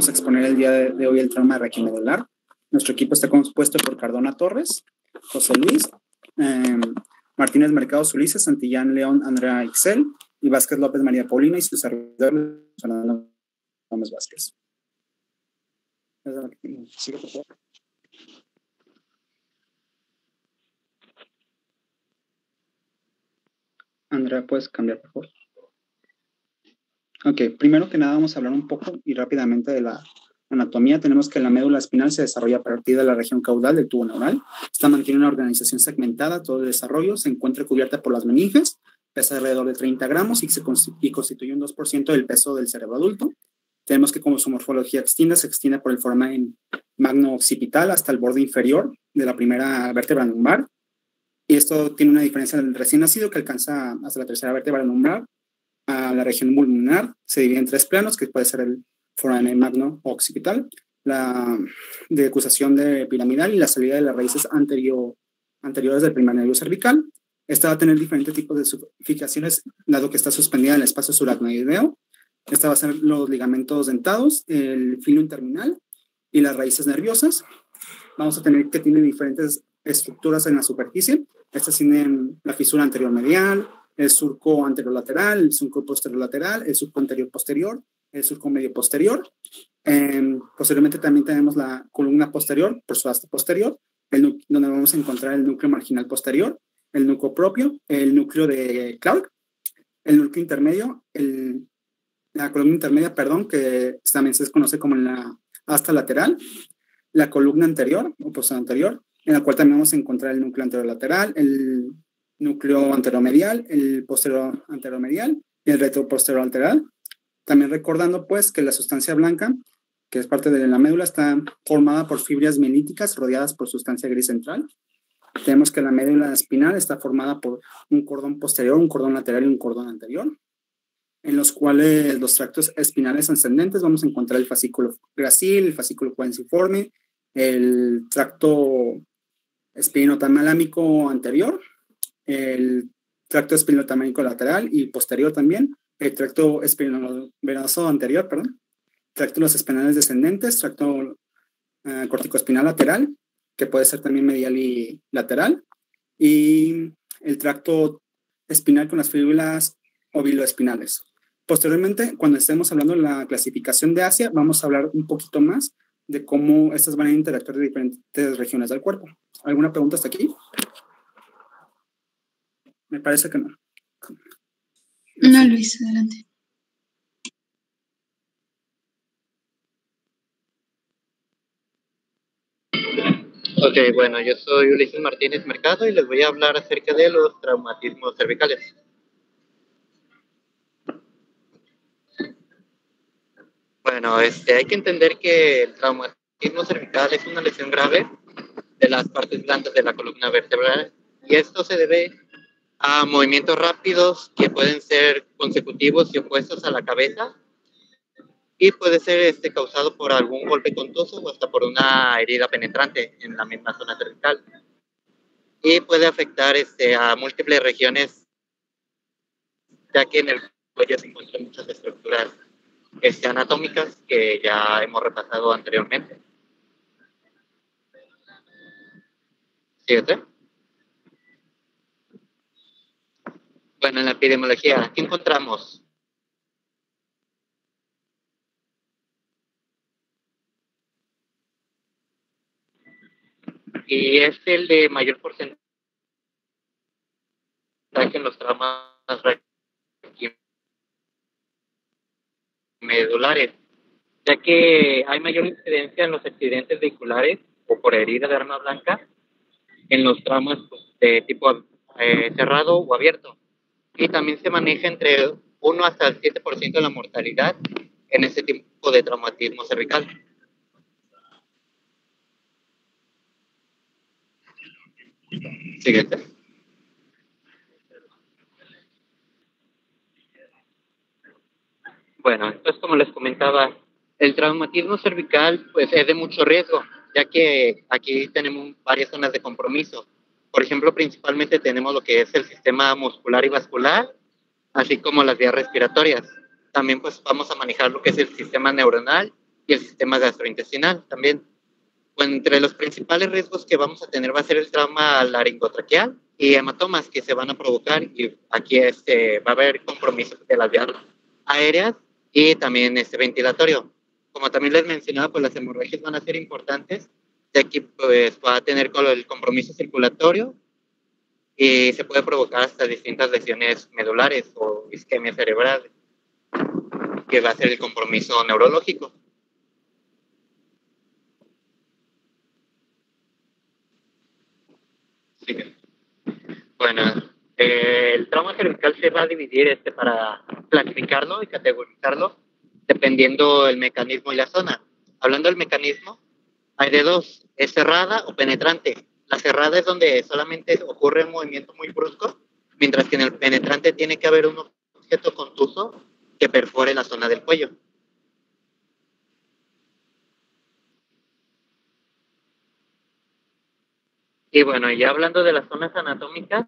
a exponer el día de hoy el trauma raquiomedular. Nuestro equipo está compuesto por Cardona Torres, José Luis, Martínez Mercado Ulises, Santillán León Andrea Ixel y Vázquez López María Paulina y su servidor Fernando Gómez Vázquez. Andrea, ¿puedes cambiar, por favor? Ok, primero que nada vamos a hablar un poco y rápidamente de la anatomía. Tenemos que la médula espinal se desarrolla a partir de la región caudal del tubo neural. Esta mantiene una organización segmentada, todo el desarrollo, se encuentra cubierta por las meninges, pesa alrededor de 30 gramos y constituye un 2% del peso del cerebro adulto. Tenemos que como su morfología se extiende por el foramen magno-occipital hasta el borde inferior de la primera vértebra lumbar. Y esto tiene una diferencia del recién nacido que alcanza hasta la tercera vértebra lumbar. A la región pulmonar se divide en 3 planos, que puede ser el foramen magno-occipital, la decusación de piramidal y la salida de las raíces anteriores del primer nervio cervical. Esta va a tener diferentes tipos de subificaciones, dado que está suspendida en el espacio suracnoideo. Esta va a ser los ligamentos dentados, el filo interminal y las raíces nerviosas. Vamos a tener que tiene diferentes estructuras en la superficie. Estas tienen la fisura anterior medial, el surco anterolateral, el surco posterolateral, el surco anterior posterior, el surco medio posterior. Posteriormente también tenemos la columna posterior por su asta posterior, donde vamos a encontrar el núcleo marginal posterior, el núcleo propio, el núcleo de Clark, el núcleo intermedio, la columna intermedia, que también se conoce como la asta lateral, la columna anterior o posterior anterior, en la cual también vamos a encontrar el núcleo anterolateral, el núcleo anteromedial, el posterior anteromedial y el retroposterior lateral. También recordando pues que la sustancia blanca, que es parte de la médula, está formada por fibras mielíticas rodeadas por sustancia gris central. Tenemos que la médula espinal está formada por un cordón posterior, un cordón lateral y un cordón anterior, en los cuales los tractos espinales ascendentes vamos a encontrar el fascículo gracil, el fascículo cuenciforme, el tracto espinotalámico anterior, el tracto espinotalámico lateral y posterior también, el tracto espinoveroso anterior, tractos espinales descendentes, tracto corticoespinal lateral, que puede ser también medial y lateral, y el tracto espinal con las fíbulas oviloespinales. Posteriormente, cuando estemos hablando de la clasificación de Asia, vamos a hablar un poquito más de cómo estas van a interactuar de diferentes regiones del cuerpo. ¿Alguna pregunta hasta aquí? Me parece que no. No, Luis, adelante. Ok, bueno, yo soy Ulises Martínez Mercado y les voy a hablar acerca de los traumatismos cervicales. Bueno, hay que entender que el traumatismo cervical es una lesión grave de las partes blandas de la columna vertebral y esto se debe a movimientos rápidos que pueden ser consecutivos y opuestos a la cabeza y puede ser causado por algún golpe contuso o hasta por una herida penetrante en la misma zona cervical y puede afectar a múltiples regiones, ya que en el cuello se encuentran muchas estructuras anatómicas que ya hemos repasado anteriormente. ¿Siguiente? Bueno, en la epidemiología, ¿qué encontramos? Y es el de mayor porcentaje en los traumas medulares, ya que hay mayor incidencia en los accidentes vehiculares o por herida de arma blanca en los traumas de tipo cerrado o abierto. Y también se maneja entre 1 hasta el 7% de la mortalidad en este tipo de traumatismo cervical. Siguiente. Bueno, entonces como les comentaba, el traumatismo cervical pues es de mucho riesgo, ya que aquí tenemos varias zonas de compromiso. Por ejemplo, principalmente tenemos lo que es el sistema muscular y vascular, así como las vías respiratorias. También pues vamos a manejar lo que es el sistema neuronal y el sistema gastrointestinal también. Bueno, entre los principales riesgos que vamos a tener va a ser el trauma laringotraqueal y hematomas que se van a provocar, y aquí va a haber compromiso de las vías aéreas y también ventilatorio. Como también les mencionaba, pues las hemorragias van a ser importantes, ya que pues va a tener el compromiso circulatorio y se puede provocar hasta distintas lesiones medulares o isquemia cerebral, que va a ser el compromiso neurológico. Sí. Bueno, el trauma cervical se va a dividir para clasificarlo y categorizarlo dependiendo el mecanismo y la zona. Hablando del mecanismo, hay de dos, es cerrada o penetrante. La cerrada es donde solamente ocurre un movimiento muy brusco, mientras que en el penetrante tiene que haber un objeto contuso que perfore la zona del cuello. Y bueno, ya hablando de las zonas anatómicas,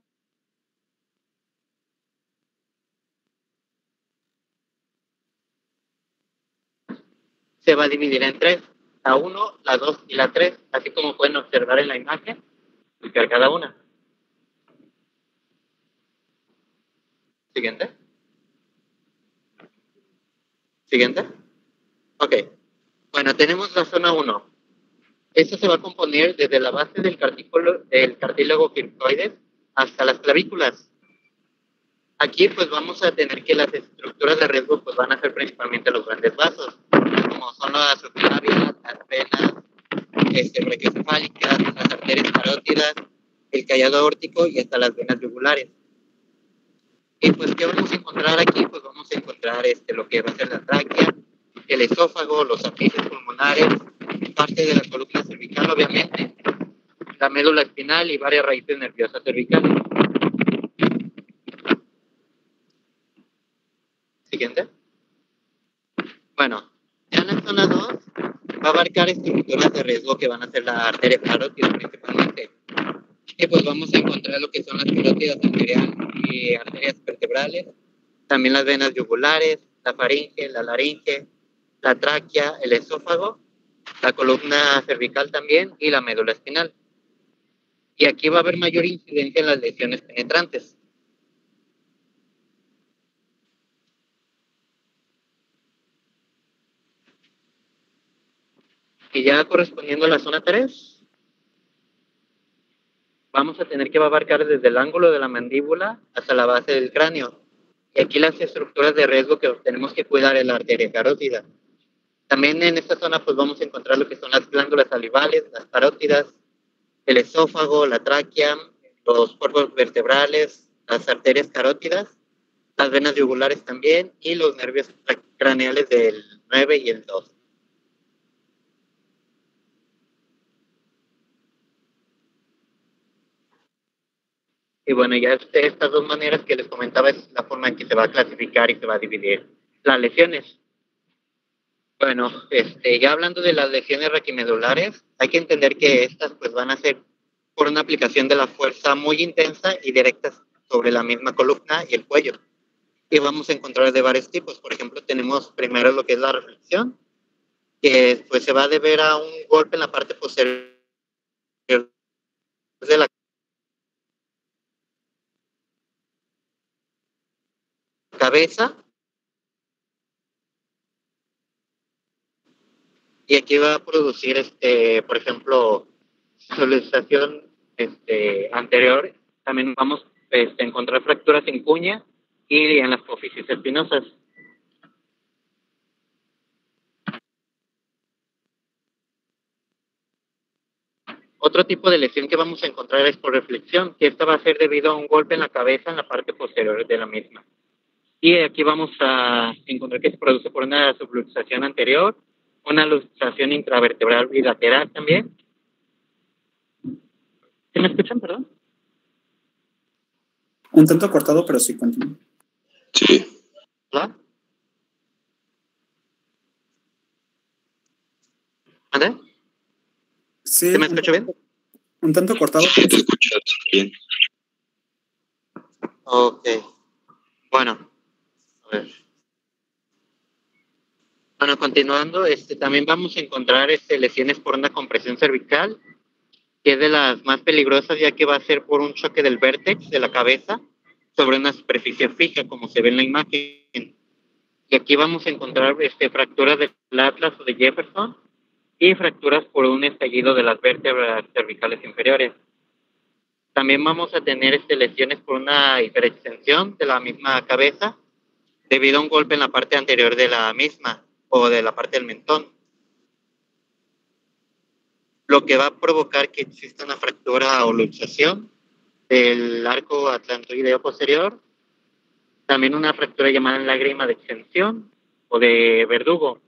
se va a dividir en tres, la 1, la 2 y la 3, así como pueden observar en la imagen, explicar cada una. Siguiente. Siguiente. Ok. Bueno, tenemos la zona 1. Esta se va a componer desde la base del cartílago criptoides hasta las clavículas. Aquí pues vamos a tener que las estructuras de riesgo pues van a ser principalmente los grandes vasos, como son las subclavias, las venas brachiocefálicas, las arterias carótidas, el callado aórtico y hasta las venas yugulares. Y pues, ¿qué vamos a encontrar aquí? Pues vamos a encontrar lo que va a ser la tráquea, el esófago, los apéndices pulmonares, parte de la columna cervical, obviamente, la médula espinal y varias raíces nerviosas cervicales. Siguiente. Bueno, ya en la zona 2 va a abarcar estructuras de riesgo que van a ser la arteria carótida principalmente. Y pues vamos a encontrar lo que son las carótidas anteriores y arterias vertebrales, también las venas yugulares, la faringe, la laringe, la tráquea, el esófago, la columna cervical también y la médula espinal. Y aquí va a haber mayor incidencia en las lesiones penetrantes. Y ya correspondiendo a la zona 3, vamos a tener que abarcar desde el ángulo de la mandíbula hasta la base del cráneo. Y aquí las estructuras de riesgo que tenemos que cuidar es la arteria carótida. También en esta zona pues vamos a encontrar lo que son las glándulas salivales, las carótidas, el esófago, la tráquea, los cuerpos vertebrales, las arterias carótidas, las venas yugulares también y los nervios craneales del 9 y el 2. Y bueno, ya estas dos maneras que les comentaba es la forma en que se va a clasificar y se va a dividir las lesiones. Bueno, ya hablando de las lesiones raquimedulares, hay que entender que estas pues van a ser por una aplicación de la fuerza muy intensa y directa sobre la misma columna y el cuello. Y vamos a encontrar de varios tipos. Por ejemplo, tenemos primero lo que es la reflexión, que pues se va a deber a un golpe en la parte posterior de la cabeza. Y aquí va a producir, por ejemplo, solicitación anterior. También vamos a encontrar fracturas en cuña y en las apófisis espinosas. Otro tipo de lesión que vamos a encontrar es por reflexión, que esta va a ser debido a un golpe en la cabeza en la parte posterior de la misma. Y aquí vamos a encontrar que se produce por una subluxación anterior, una luxación intravertebral bilateral también. ¿Sí me escuchan, perdón? Un tanto cortado, pero sí, continúa. Sí. ¿Hola? ¿Vale? Sí, ¿Se me escucha bien? Un tanto cortado. Sí, te escuchas bien. Ok. Bueno. A ver. Bueno, continuando, también vamos a encontrar lesiones por una compresión cervical, que es de las más peligrosas, ya que va a ser por un choque del vértex de la cabeza sobre una superficie fija, como se ve en la imagen. Y aquí vamos a encontrar fracturas del Atlas o de Jefferson y fracturas por un estallido de las vértebras cervicales inferiores. También vamos a tener lesiones por una hiperextensión de la misma cabeza debido a un golpe en la parte anterior de la misma o de la parte del mentón, lo que va a provocar que exista una fractura o luxación del arco atlantoideo posterior, también una fractura llamada lágrima de extensión o de verdugo,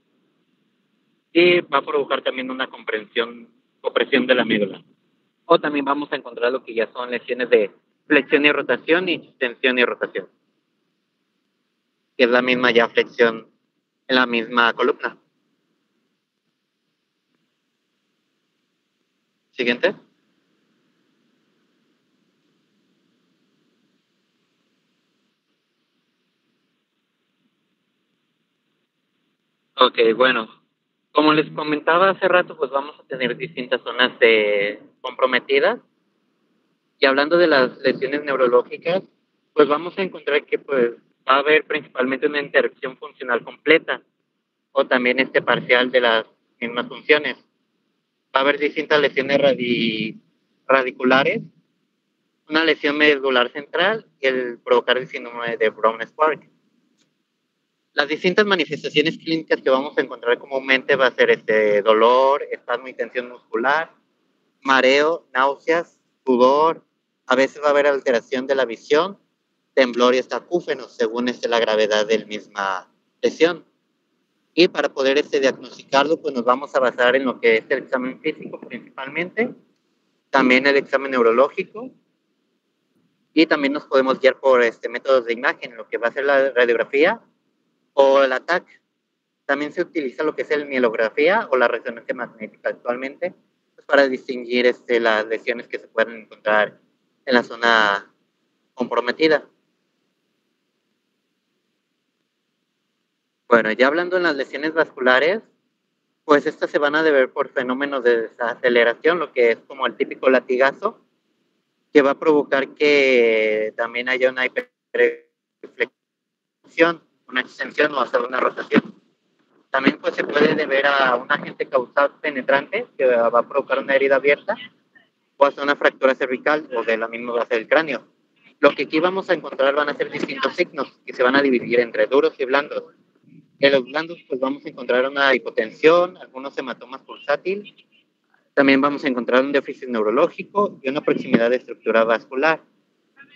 y va a provocar también una compresión de la médula. O también vamos a encontrar lo que ya son lesiones de flexión y rotación y extensión y rotación, que es la misma ya flexión en la misma columna. Siguiente. Ok, bueno, como les comentaba hace rato, pues vamos a tener distintas zonas comprometidas. Y hablando de las lesiones neurológicas, pues vamos a encontrar que pues va a haber principalmente una interrupción funcional completa o también parcial de las mismas funciones. Va a haber distintas lesiones radiculares, una lesión medular central y el provocar el síndrome de Brown-Forman. Las distintas manifestaciones clínicas que vamos a encontrar comúnmente va a ser dolor, espasmo y tensión muscular, mareo, náuseas, sudor, a veces va a haber alteración de la visión, temblor y hasta acúfenos, según la gravedad de la misma lesión. Y para poder diagnosticarlo, pues nos vamos a basar en lo que es el examen físico principalmente, también el examen neurológico, y también nos podemos guiar por métodos de imagen, lo que va a ser la radiografía o el ATAC. También se utiliza lo que es la mielografía o la resonancia magnética actualmente, pues, para distinguir las lesiones que se pueden encontrar en la zona comprometida. Bueno, ya hablando en las lesiones vasculares, pues estas se van a deber por fenómenos de desaceleración, lo que es como el típico latigazo, que va a provocar que también haya una hiperflexión, una extensión o hasta una rotación. También pues se puede deber a un agente causal penetrante que va a provocar una herida abierta o hasta una fractura cervical o de la misma base del cráneo. Lo que aquí vamos a encontrar van a ser distintos signos que se van a dividir entre duros y blandos. En los blandos pues vamos a encontrar una hipotensión, algunos hematomas pulsátil, también vamos a encontrar un déficit neurológico y una proximidad de estructura vascular.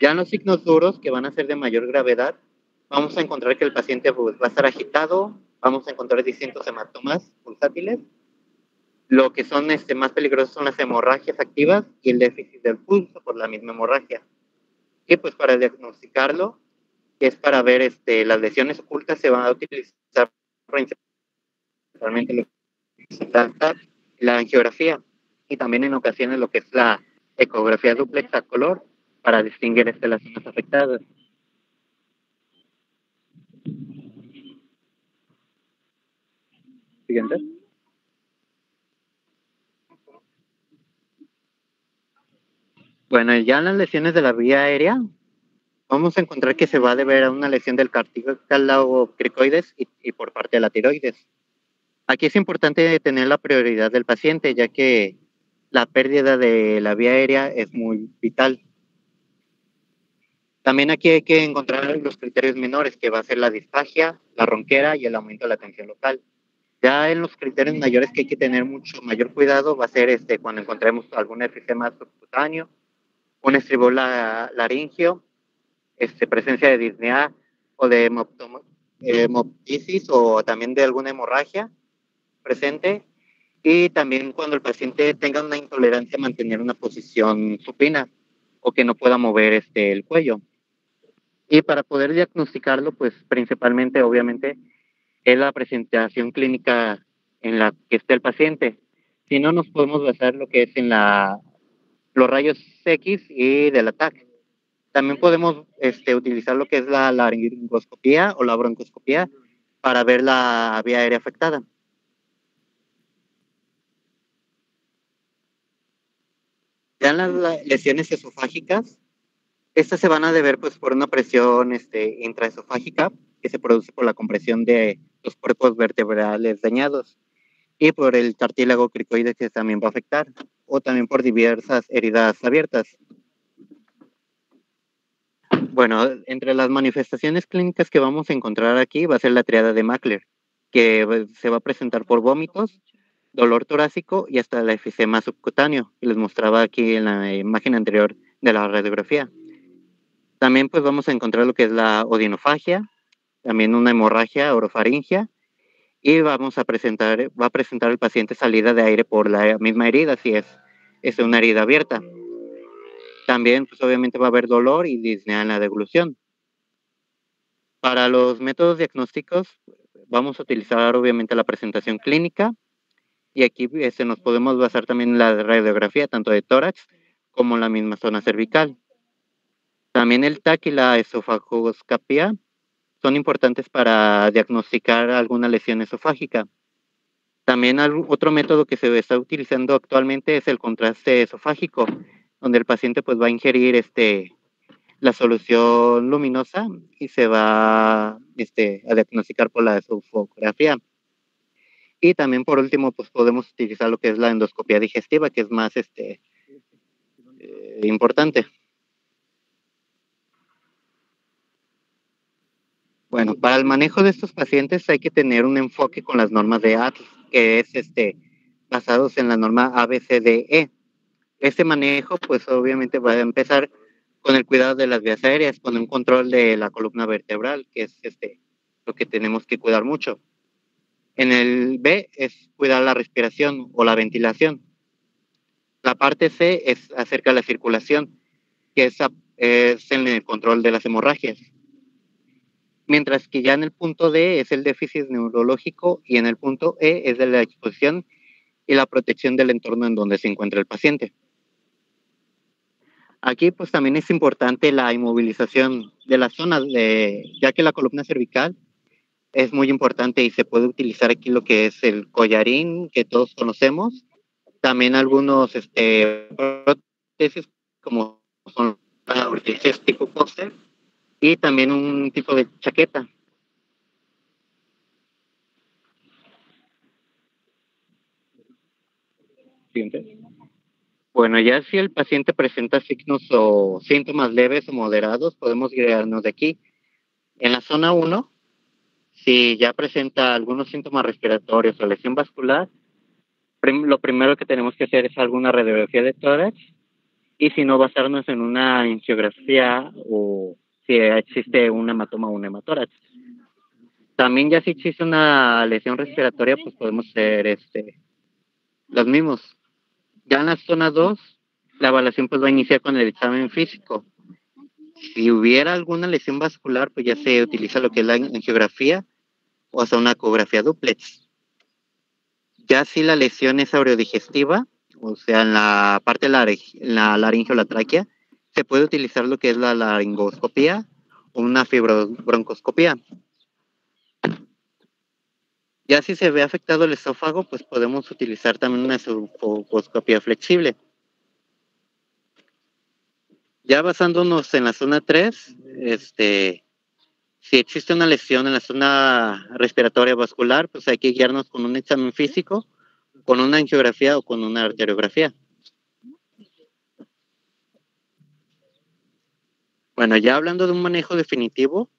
Ya en los signos duros, que van a ser de mayor gravedad, vamos a encontrar que el paciente pues, va a estar agitado, vamos a encontrar distintos hematomas pulsátiles. Lo que son más peligrosos son las hemorragias activas y el déficit del pulso por la misma hemorragia. Y pues para diagnosticarlo, que es para ver las lesiones ocultas, se van a utilizar principalmente la angiografía y también en ocasiones lo que es la ecografía dúplex a color para distinguir las zonas afectadas. Siguiente. Bueno, ya en las lesiones de la vía aérea, vamos a encontrar que se va a deber a una lesión del cartílago cricoides y por parte de la tiroides. Aquí es importante tener la prioridad del paciente, ya que la pérdida de la vía aérea es muy vital. También aquí hay que encontrar los criterios menores, que va a ser la disfagia, la ronquera y el aumento de la tensión local. Ya en los criterios mayores que hay que tener mucho mayor cuidado va a ser cuando encontremos algún efisema subcutáneo, un estribor laringio, presencia de disnea o de hemoptisis o también de alguna hemorragia presente, y también cuando el paciente tenga una intolerancia a mantener una posición supina o que no pueda mover el cuello. Y para poder diagnosticarlo, pues principalmente, obviamente, es la presentación clínica en la que esté el paciente. Si no, nos podemos basar lo que es en los rayos X y del ATAC. También podemos utilizar lo que es la laringoscopía o la broncoscopía para ver la vía aérea afectada. Ya en las lesiones esofágicas, estas se van a deber pues por una presión intraesofágica que se produce por la compresión de los cuerpos vertebrales dañados y por el cartílago cricoide que también va a afectar, o también por diversas heridas abiertas. Bueno, entre las manifestaciones clínicas que vamos a encontrar aquí va a ser la triada de Mackler, que se va a presentar por vómitos, dolor torácico y hasta el efisema subcutáneo, que les mostraba aquí en la imagen anterior de la radiografía. También pues vamos a encontrar lo que es la odinofagia, también una hemorragia orofaringia, y va a presentar el paciente salida de aire por la misma herida, si es una herida abierta. También pues obviamente va a haber dolor y disnea en la deglución. Para los métodos diagnósticos vamos a utilizar obviamente la presentación clínica, y aquí nos podemos basar también en la radiografía tanto de tórax como la misma zona cervical. También el TAC y la esofagoscopia son importantes para diagnosticar alguna lesión esofágica. También otro método que se está utilizando actualmente es el contraste esofágico, donde el paciente pues va a ingerir la solución luminosa y se va a diagnosticar por la esofografía. Y también por último pues podemos utilizar lo que es la endoscopia digestiva, que es más importante. Bueno, para el manejo de estos pacientes hay que tener un enfoque con las normas de ATLAS, que es basados en la norma ABCDE. Este manejo, pues obviamente va a empezar con el cuidado de las vías aéreas, con un control de la columna vertebral, que es lo que tenemos que cuidar mucho. En el B es cuidar la respiración o la ventilación. La parte C es acerca de la circulación, que es en el control de las hemorragias. Mientras que ya en el punto D es el déficit neurológico y en el punto E es de la exposición y la protección del entorno en donde se encuentra el paciente. Aquí pues también es importante la inmovilización de las zonas, ya que la columna cervical es muy importante y se puede utilizar aquí lo que es el collarín que todos conocemos, también algunos prótesis como son ortesis tipo póster y también un tipo de chaqueta. Siguiente. Bueno, ya si el paciente presenta signos o síntomas leves o moderados, podemos guiarnos de aquí. En la zona 1, si ya presenta algunos síntomas respiratorios o lesión vascular, lo primero que tenemos que hacer es alguna radiografía de tórax, y si no, basarnos en una angiografía o si existe un hematoma o un hematórax. También ya si existe una lesión respiratoria, pues podemos hacer los mismos. Ya en la zona 2, la evaluación pues va a iniciar con el examen físico. Si hubiera alguna lesión vascular, pues ya se utiliza lo que es la angiografía o hasta una ecografía dúplex. Ya si la lesión es aurodigestiva, o sea, en la parte de la laringe o la tráquea, se puede utilizar lo que es la laringoscopía o una fibrobroncoscopía. Ya si se ve afectado el esófago, pues podemos utilizar también una esofagoscopía flexible. Ya basándonos en la zona 3, si existe una lesión en la zona respiratoria vascular, pues hay que guiarnos con un examen físico, con una angiografía o con una arteriografía. Bueno, ya hablando de un manejo definitivo,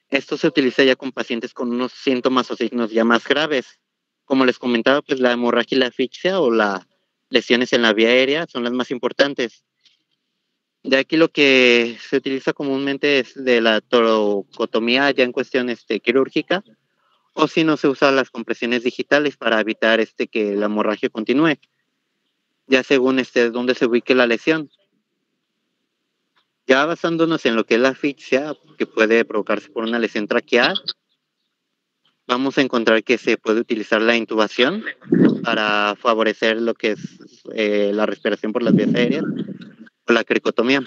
esto se utiliza ya con pacientes con unos síntomas o signos ya más graves. Como les comentaba, pues la hemorragia y la asfixia o las lesiones en la vía aérea son las más importantes. De aquí lo que se utiliza comúnmente es de la toracotomía ya en cuestión quirúrgica, o si no se usan las compresiones digitales para evitar que la hemorragia continúe, ya según dónde se ubique la lesión. Ya basándonos en lo que es la asfixia, que puede provocarse por una lesión traqueal, vamos a encontrar que se puede utilizar la intubación para favorecer lo que es la respiración por las vías aéreas o la cricotomía.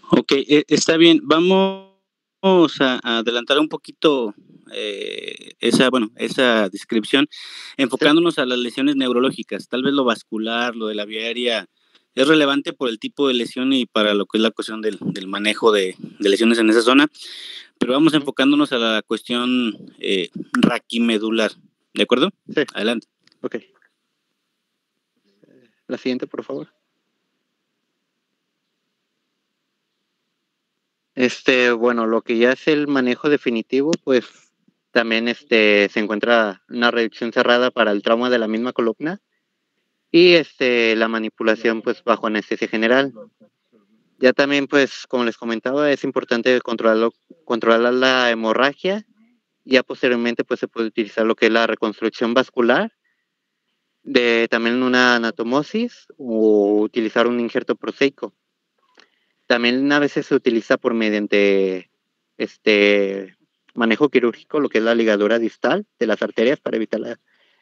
Ok, está bien. Vamos Vamos a adelantar un poquito esa descripción, enfocándonos a las lesiones neurológicas. Tal vez lo vascular, lo de la vía aérea, es relevante por el tipo de lesión y para lo que es la cuestión del manejo de lesiones en esa zona, pero vamos enfocándonos a la cuestión raquimedular. ¿De acuerdo? Sí. Adelante. Ok. La siguiente, por favor. Bueno, lo que ya es el manejo definitivo, pues también se encuentra una reducción cerrada para el trauma de la misma columna y la manipulación pues bajo anestesia general. Ya también pues como les comentaba es importante controlar la hemorragia. Ya posteriormente pues se puede utilizar lo que es la reconstrucción vascular de también una anatomosis o utilizar un injerto proseico. También a veces se utiliza mediante manejo quirúrgico, lo que es la ligadura distal de las arterias para evitar la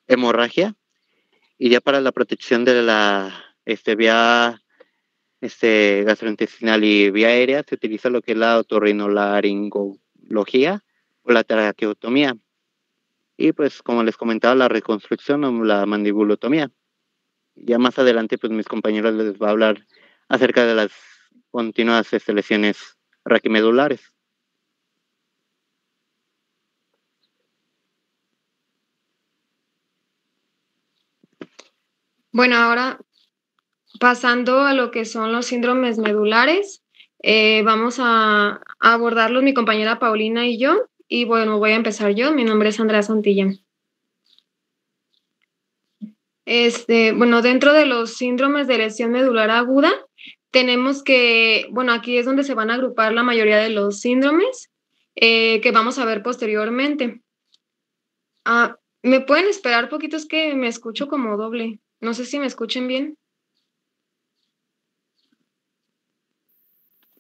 hemorragia. Y ya para la protección de la vía gastrointestinal y vía aérea se utiliza lo que es la otorrinolaringología o la traqueotomía. Y pues como les comentaba, la reconstrucción o la mandibulotomía. Ya más adelante pues mis compañeros les va a hablar acerca de las continuas lesiones raquimedulares. Bueno, ahora pasando a lo que son los síndromes medulares, vamos a abordarlos mi compañera Paulina y yo. Y bueno, voy a empezar yo. Mi nombre es Andrea Santilla. Bueno, dentro de los síndromes de lesión medular aguda, tenemos que, bueno, aquí es donde se van a agrupar la mayoría de los síndromes que vamos a ver posteriormente. ¿Me pueden esperar poquito? Es que me escucho como doble. No sé si me escuchen bien.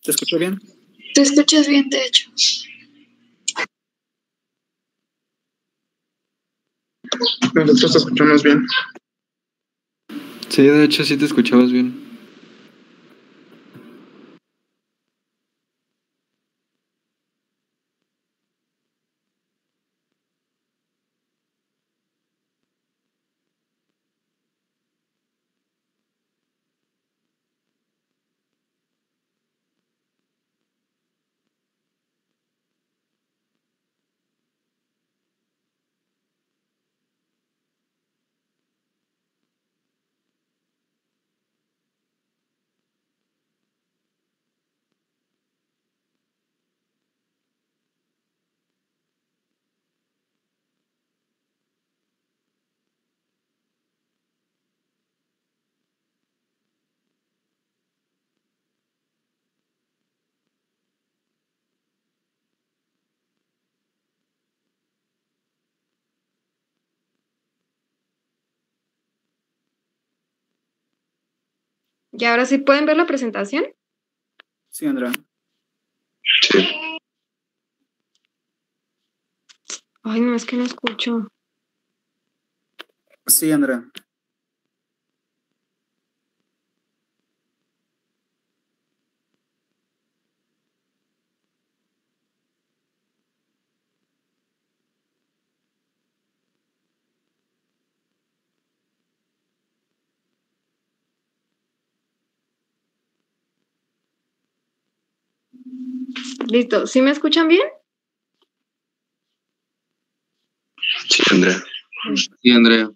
¿Te escucho bien? Te escuchas bien, de hecho. Nosotros te escuchamos bien. Sí, de hecho sí te escuchabas bien. ¿Y ahora sí pueden ver la presentación? Sí, Andrea. Sí. Ay, no, es que no escucho. Sí, Andrea. Listo. ¿Sí me escuchan bien? Sí, Andrea. Sí, Andrea.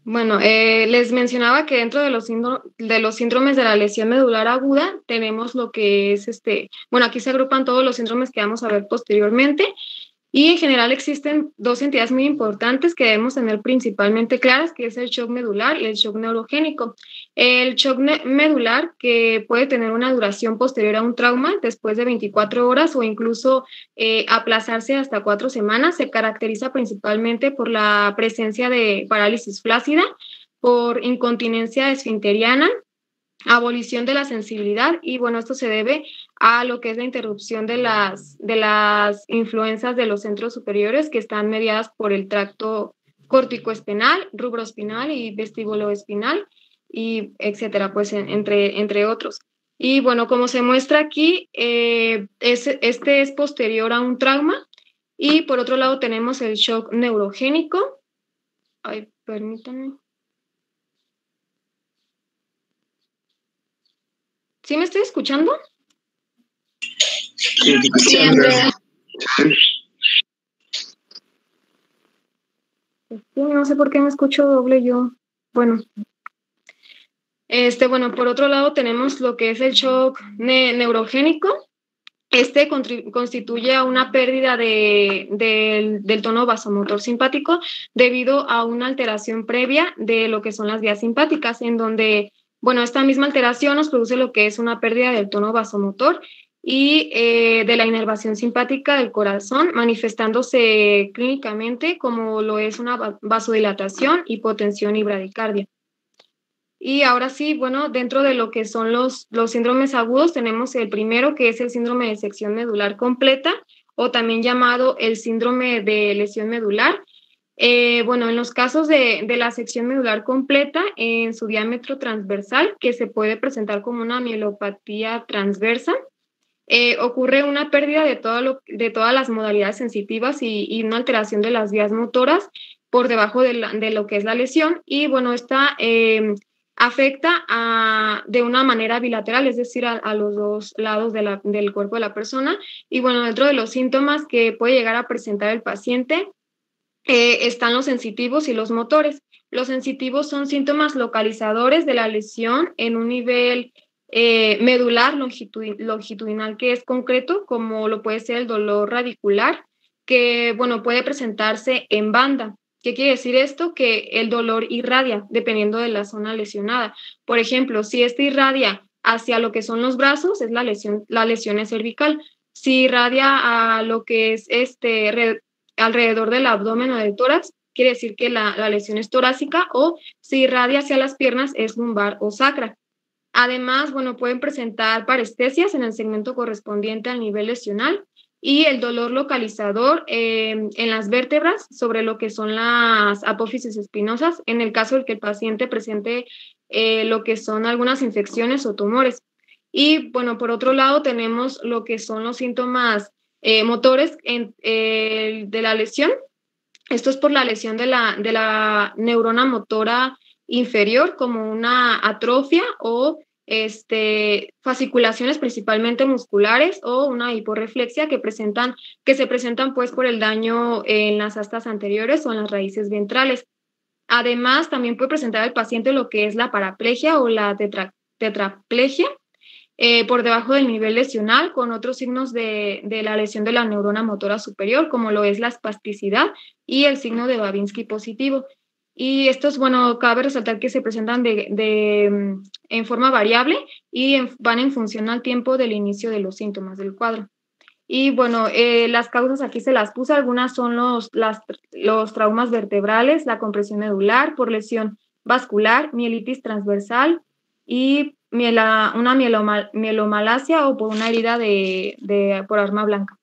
Bueno, les mencionaba que dentro de los síndromes de la lesión medular aguda tenemos lo que es bueno, aquí se agrupan todos los síndromes que vamos a ver posteriormente. Y en general existen dos entidades muy importantes que debemos tener principalmente claras, que es el shock medular y el shock neurogénico. El shock medular, que puede tener una duración posterior a un trauma después de 24 horas o incluso aplazarse hasta 4 semanas, se caracteriza principalmente por la presencia de parálisis flácida, por incontinencia esfinteriana, abolición de la sensibilidad y bueno, esto se debe a lo que es la interrupción de las influencias de los centros superiores que están mediadas por el tracto corticoespinal, rubroespinal y vestíbuloespinal y etcétera, pues entre otros. Y bueno, como se muestra aquí, este es posterior a un trauma. Y por otro lado tenemos el shock neurogénico. Ay, permítanme. ¿Sí me estoy escuchando? Sí, Andrea. No sé por qué me escucho doble yo. Bueno. Bueno, por otro lado tenemos lo que es el shock neurogénico. Constituye una pérdida del tono vasomotor simpático debido a una alteración previa de lo que son las vías simpáticas, en donde, bueno, esta misma alteración nos produce lo que es una pérdida del tono vasomotor y de la inervación simpática del corazón, manifestándose clínicamente como lo es una vasodilatación, hipotensión y bradicardia. Y ahora sí, bueno, dentro de lo que son los síndromes agudos, tenemos el primero, que es el síndrome de sección medular completa, o también llamado el síndrome de lesión medular. Bueno, en los casos de la sección medular completa, en su diámetro transversal, que se puede presentar como una mielopatía transversa, ocurre una pérdida de todas las modalidades sensitivas y una alteración de las vías motoras por debajo de lo que es la lesión. Y bueno, esta afecta de una manera bilateral, es decir, a los dos lados del cuerpo de la persona. Y bueno, dentro de los síntomas que puede llegar a presentar el paciente están los sensitivos y los motores. Los sensitivos son síntomas localizadores de la lesión en un nivel medular longitudinal que es concreto, como lo puede ser el dolor radicular, que bueno, puede presentarse en banda. ¿Qué quiere decir esto? Que el dolor irradia dependiendo de la zona lesionada. Por ejemplo, si este irradia hacia lo que son los brazos, es la lesión es cervical. Si irradia a lo que es alrededor del abdomen o del tórax, quiere decir que la lesión es torácica, o si irradia hacia las piernas es lumbar o sacra. Además, bueno, pueden presentar parestesias en el segmento correspondiente al nivel lesional y el dolor localizador en las vértebras sobre lo que son las apófisis espinosas, en el caso de que el paciente presente lo que son algunas infecciones o tumores. Y bueno, por otro lado tenemos lo que son los síntomas motores de la lesión. Esto es por la lesión de la neurona motora inferior, como una atrofia o fasciculaciones principalmente musculares o una hiporreflexia que se presentan pues por el daño en las astas anteriores o en las raíces ventrales. Además, también puede presentar al paciente lo que es la paraplegia o la tetraplegia por debajo del nivel lesional, con otros signos de la lesión de la neurona motora superior, como lo es la espasticidad y el signo de Babinski positivo. Y estos, bueno, cabe resaltar que se presentan en forma variable y van en función al tiempo del inicio de los síntomas del cuadro. Y bueno, las causas aquí se las puse. Algunas son los traumas vertebrales, la compresión medular por lesión vascular, mielitis transversal y una mielomalacia o por una herida por arma blanca.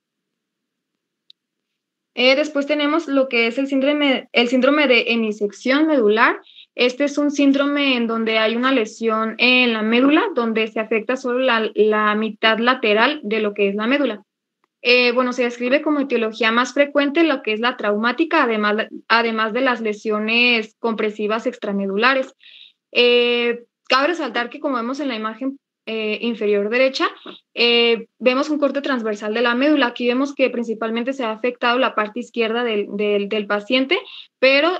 Después tenemos lo que es el síndrome de hemisección medular. Este es un síndrome en donde hay una lesión en la médula, donde se afecta solo la mitad lateral de lo que es la médula. Bueno, se describe como etiología más frecuente lo que es la traumática, además de las lesiones compresivas extramedulares. Cabe resaltar que, como vemos en la imagen inferior derecha, vemos un corte transversal de la médula. Aquí vemos que principalmente se ha afectado la parte izquierda del paciente, pero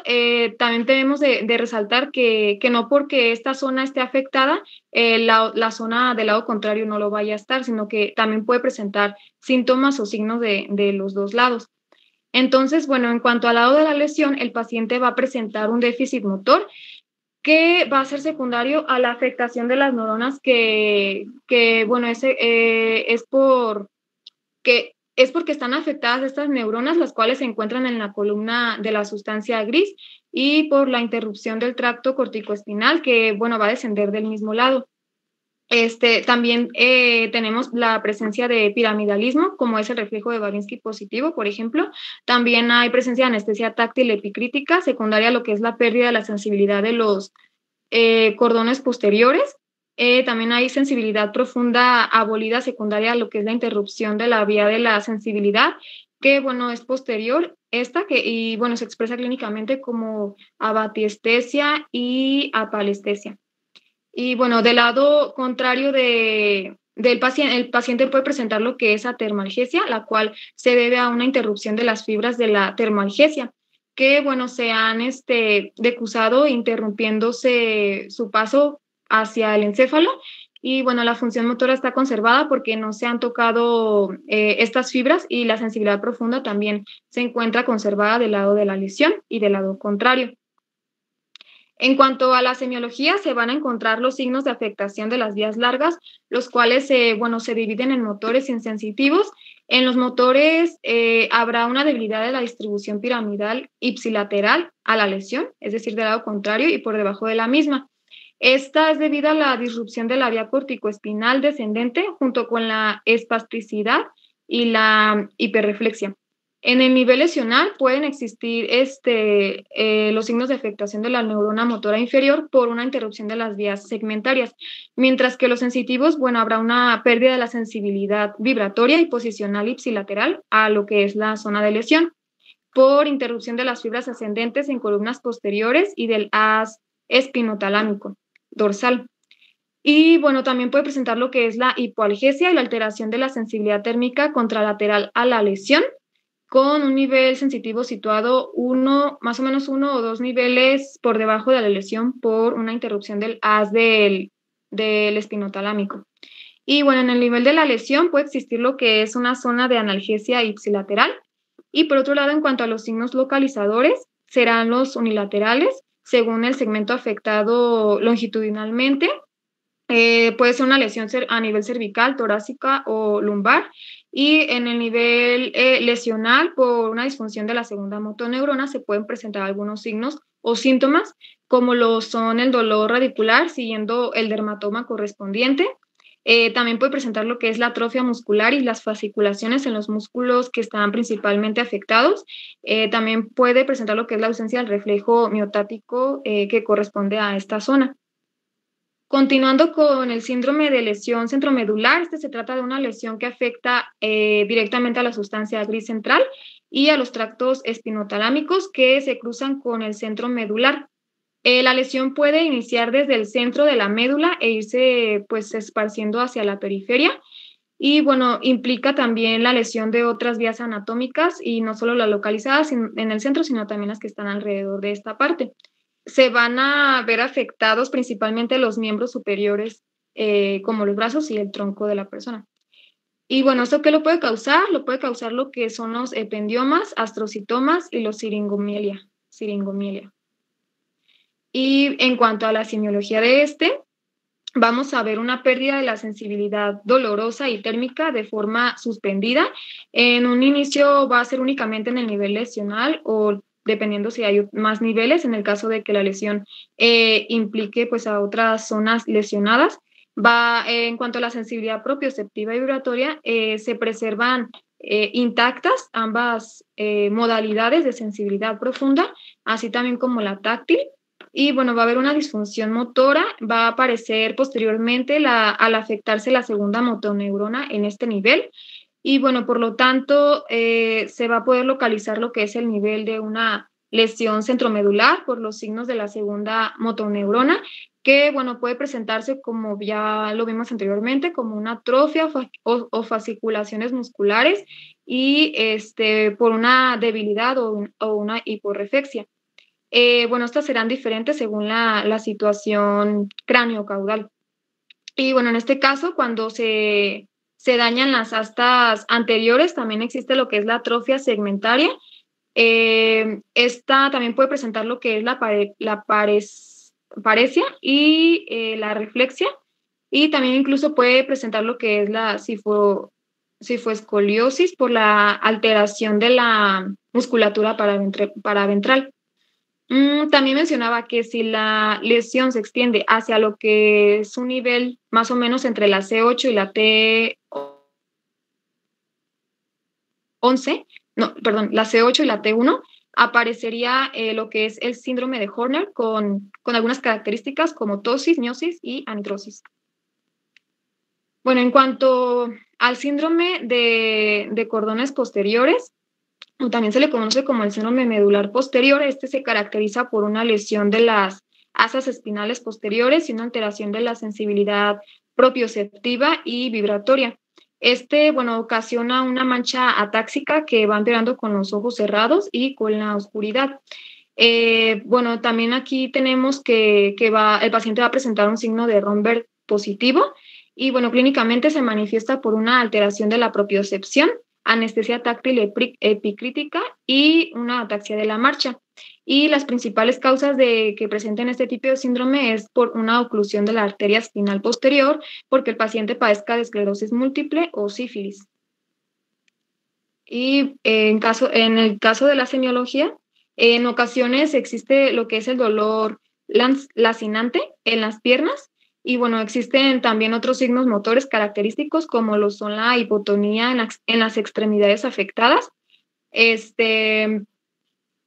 también debemos de resaltar que no porque esta zona esté afectada, la zona del lado contrario no lo vaya a estar, sino que también puede presentar síntomas o signos de los dos lados. Entonces, bueno, en cuanto al lado de la lesión, el paciente va a presentar un déficit motor que va a ser secundario a la afectación de las neuronas bueno, es porque están afectadas estas neuronas, las cuales se encuentran en la columna de la sustancia gris, y por la interrupción del tracto corticoespinal, que, bueno, va a descender del mismo lado. También tenemos la presencia de piramidalismo, como es el reflejo de Babinski positivo, por ejemplo. También hay presencia de anestesia táctil epicrítica, secundaria a lo que es la pérdida de la sensibilidad de los cordones posteriores. También hay sensibilidad profunda abolida secundaria a lo que es la interrupción de la vía de la sensibilidad, que bueno, es posterior y bueno, se expresa clínicamente como abatiestesia y apalestesia. Y bueno, del lado contrario del paciente, el paciente puede presentar lo que es atermalgesia, la cual se debe a una interrupción de las fibras de la termalgesia, que bueno, se han decusado interrumpiéndose su paso hacia el encéfalo. Y bueno, la función motora está conservada porque no se han tocado estas fibras, y la sensibilidad profunda también se encuentra conservada del lado de la lesión y del lado contrario. En cuanto a la semiología, se van a encontrar los signos de afectación de las vías largas, los cuales se dividen en motores insensitivos. En los motores habrá una debilidad de la distribución piramidal ipsilateral a la lesión, es decir, del lado contrario y por debajo de la misma. Esta es debido a la disrupción de la vía corticoespinal descendente junto con la espasticidad y la hiperreflexia. En el nivel lesional pueden existir los signos de afectación de la neurona motora inferior por una interrupción de las vías segmentarias, mientras que los sensitivos, bueno, habrá una pérdida de la sensibilidad vibratoria y posicional ipsilateral a lo que es la zona de lesión, por interrupción de las fibras ascendentes en columnas posteriores y del haz espinotalámico dorsal. Y bueno, también puede presentar lo que es la hipoalgesia y la alteración de la sensibilidad térmica contralateral a la lesión, con un nivel sensitivo situado más o menos 1 o 2 niveles por debajo de la lesión por una interrupción del haz del espinotalámico. Y bueno, en el nivel de la lesión puede existir lo que es una zona de analgesia ipsilateral. Y por otro lado, en cuanto a los signos localizadores, serán los unilaterales, según el segmento afectado longitudinalmente. Puede ser una lesión a nivel cervical, torácica o lumbar. Y en el nivel lesional, por una disfunción de la segunda motoneurona, se pueden presentar algunos signos o síntomas, como lo son el dolor radicular siguiendo el dermatoma correspondiente. También puede presentar lo que es la atrofia muscular y las fasciculaciones en los músculos que están principalmente afectados. También puede presentar lo que es la ausencia del reflejo miotático que corresponde a esta zona. Continuando con el síndrome de lesión centromedular, se trata de una lesión que afecta directamente a la sustancia gris central y a los tractos espinotalámicos que se cruzan con el centro medular. La lesión puede iniciar desde el centro de la médula e irse pues esparciendo hacia la periferia. Y bueno, implica también la lesión de otras vías anatómicas, y no solo las localizadas en el centro, sino también las que están alrededor de esta parte. Se van a ver afectados principalmente los miembros superiores, como los brazos y el tronco de la persona. Y bueno, ¿esto qué lo puede causar? Lo puede causar lo que son los ependiomas, astrocitomas y los siringomiela. Y en cuanto a la semiología de vamos a ver una pérdida de la sensibilidad dolorosa y térmica de forma suspendida. En un inicio va a ser únicamente en el nivel lesional, o dependiendo si hay más niveles, en el caso de que la lesión implique pues a otras zonas lesionadas. En cuanto a la sensibilidad propioceptiva y vibratoria, se preservan intactas ambas modalidades de sensibilidad profunda, así también como la táctil. Y bueno, va a haber una disfunción motora, va a aparecer posteriormente al afectarse la segunda motoneurona en este nivel. Y bueno, por lo tanto, se va a poder localizar lo que es el nivel de una lesión centromedular por los signos de la segunda motoneurona, que bueno, puede presentarse, como ya lo vimos anteriormente, como una atrofia o fasciculaciones musculares, y por una debilidad o una hiporreflexia. Bueno, estas serán diferentes según la situación cráneo-caudal. Y bueno, en este caso, cuando se dañan las astas anteriores, también existe lo que es la atrofia segmentaria. Esta también puede presentar lo que es la paresia y la reflexia, y también incluso puede presentar lo que es la cifoescoliosis por la alteración de la musculatura paraventral. También mencionaba que si la lesión se extiende hacia lo que es un nivel más o menos entre la C8 y la la C8 y la T1, aparecería lo que es el síndrome de Horner con algunas características como tosis, miosis y anitrosis. Bueno, en cuanto al síndrome de cordones posteriores, o también se le conoce como el síndrome medular posterior, este se caracteriza por una lesión de las asas espinales posteriores y una alteración de la sensibilidad propioceptiva y vibratoria. Bueno, ocasiona una mancha atáxica que va empeorando con los ojos cerrados y con la oscuridad. Bueno, también aquí tenemos que el paciente va a presentar un signo de Romberg positivo y, bueno, clínicamente se manifiesta por una alteración de la propiocepción, anestesia táctil epicrítica y una ataxia de la marcha. Y las principales causas de que presenten este tipo de síndrome es por una oclusión de la arteria espinal posterior, porque el paciente padezca de esclerosis múltiple o sífilis. Y en el caso de la semiología, en ocasiones existe lo que es el dolor lacinante en las piernas y, bueno, existen también otros signos motores característicos como lo son la hipotonía en las extremidades afectadas.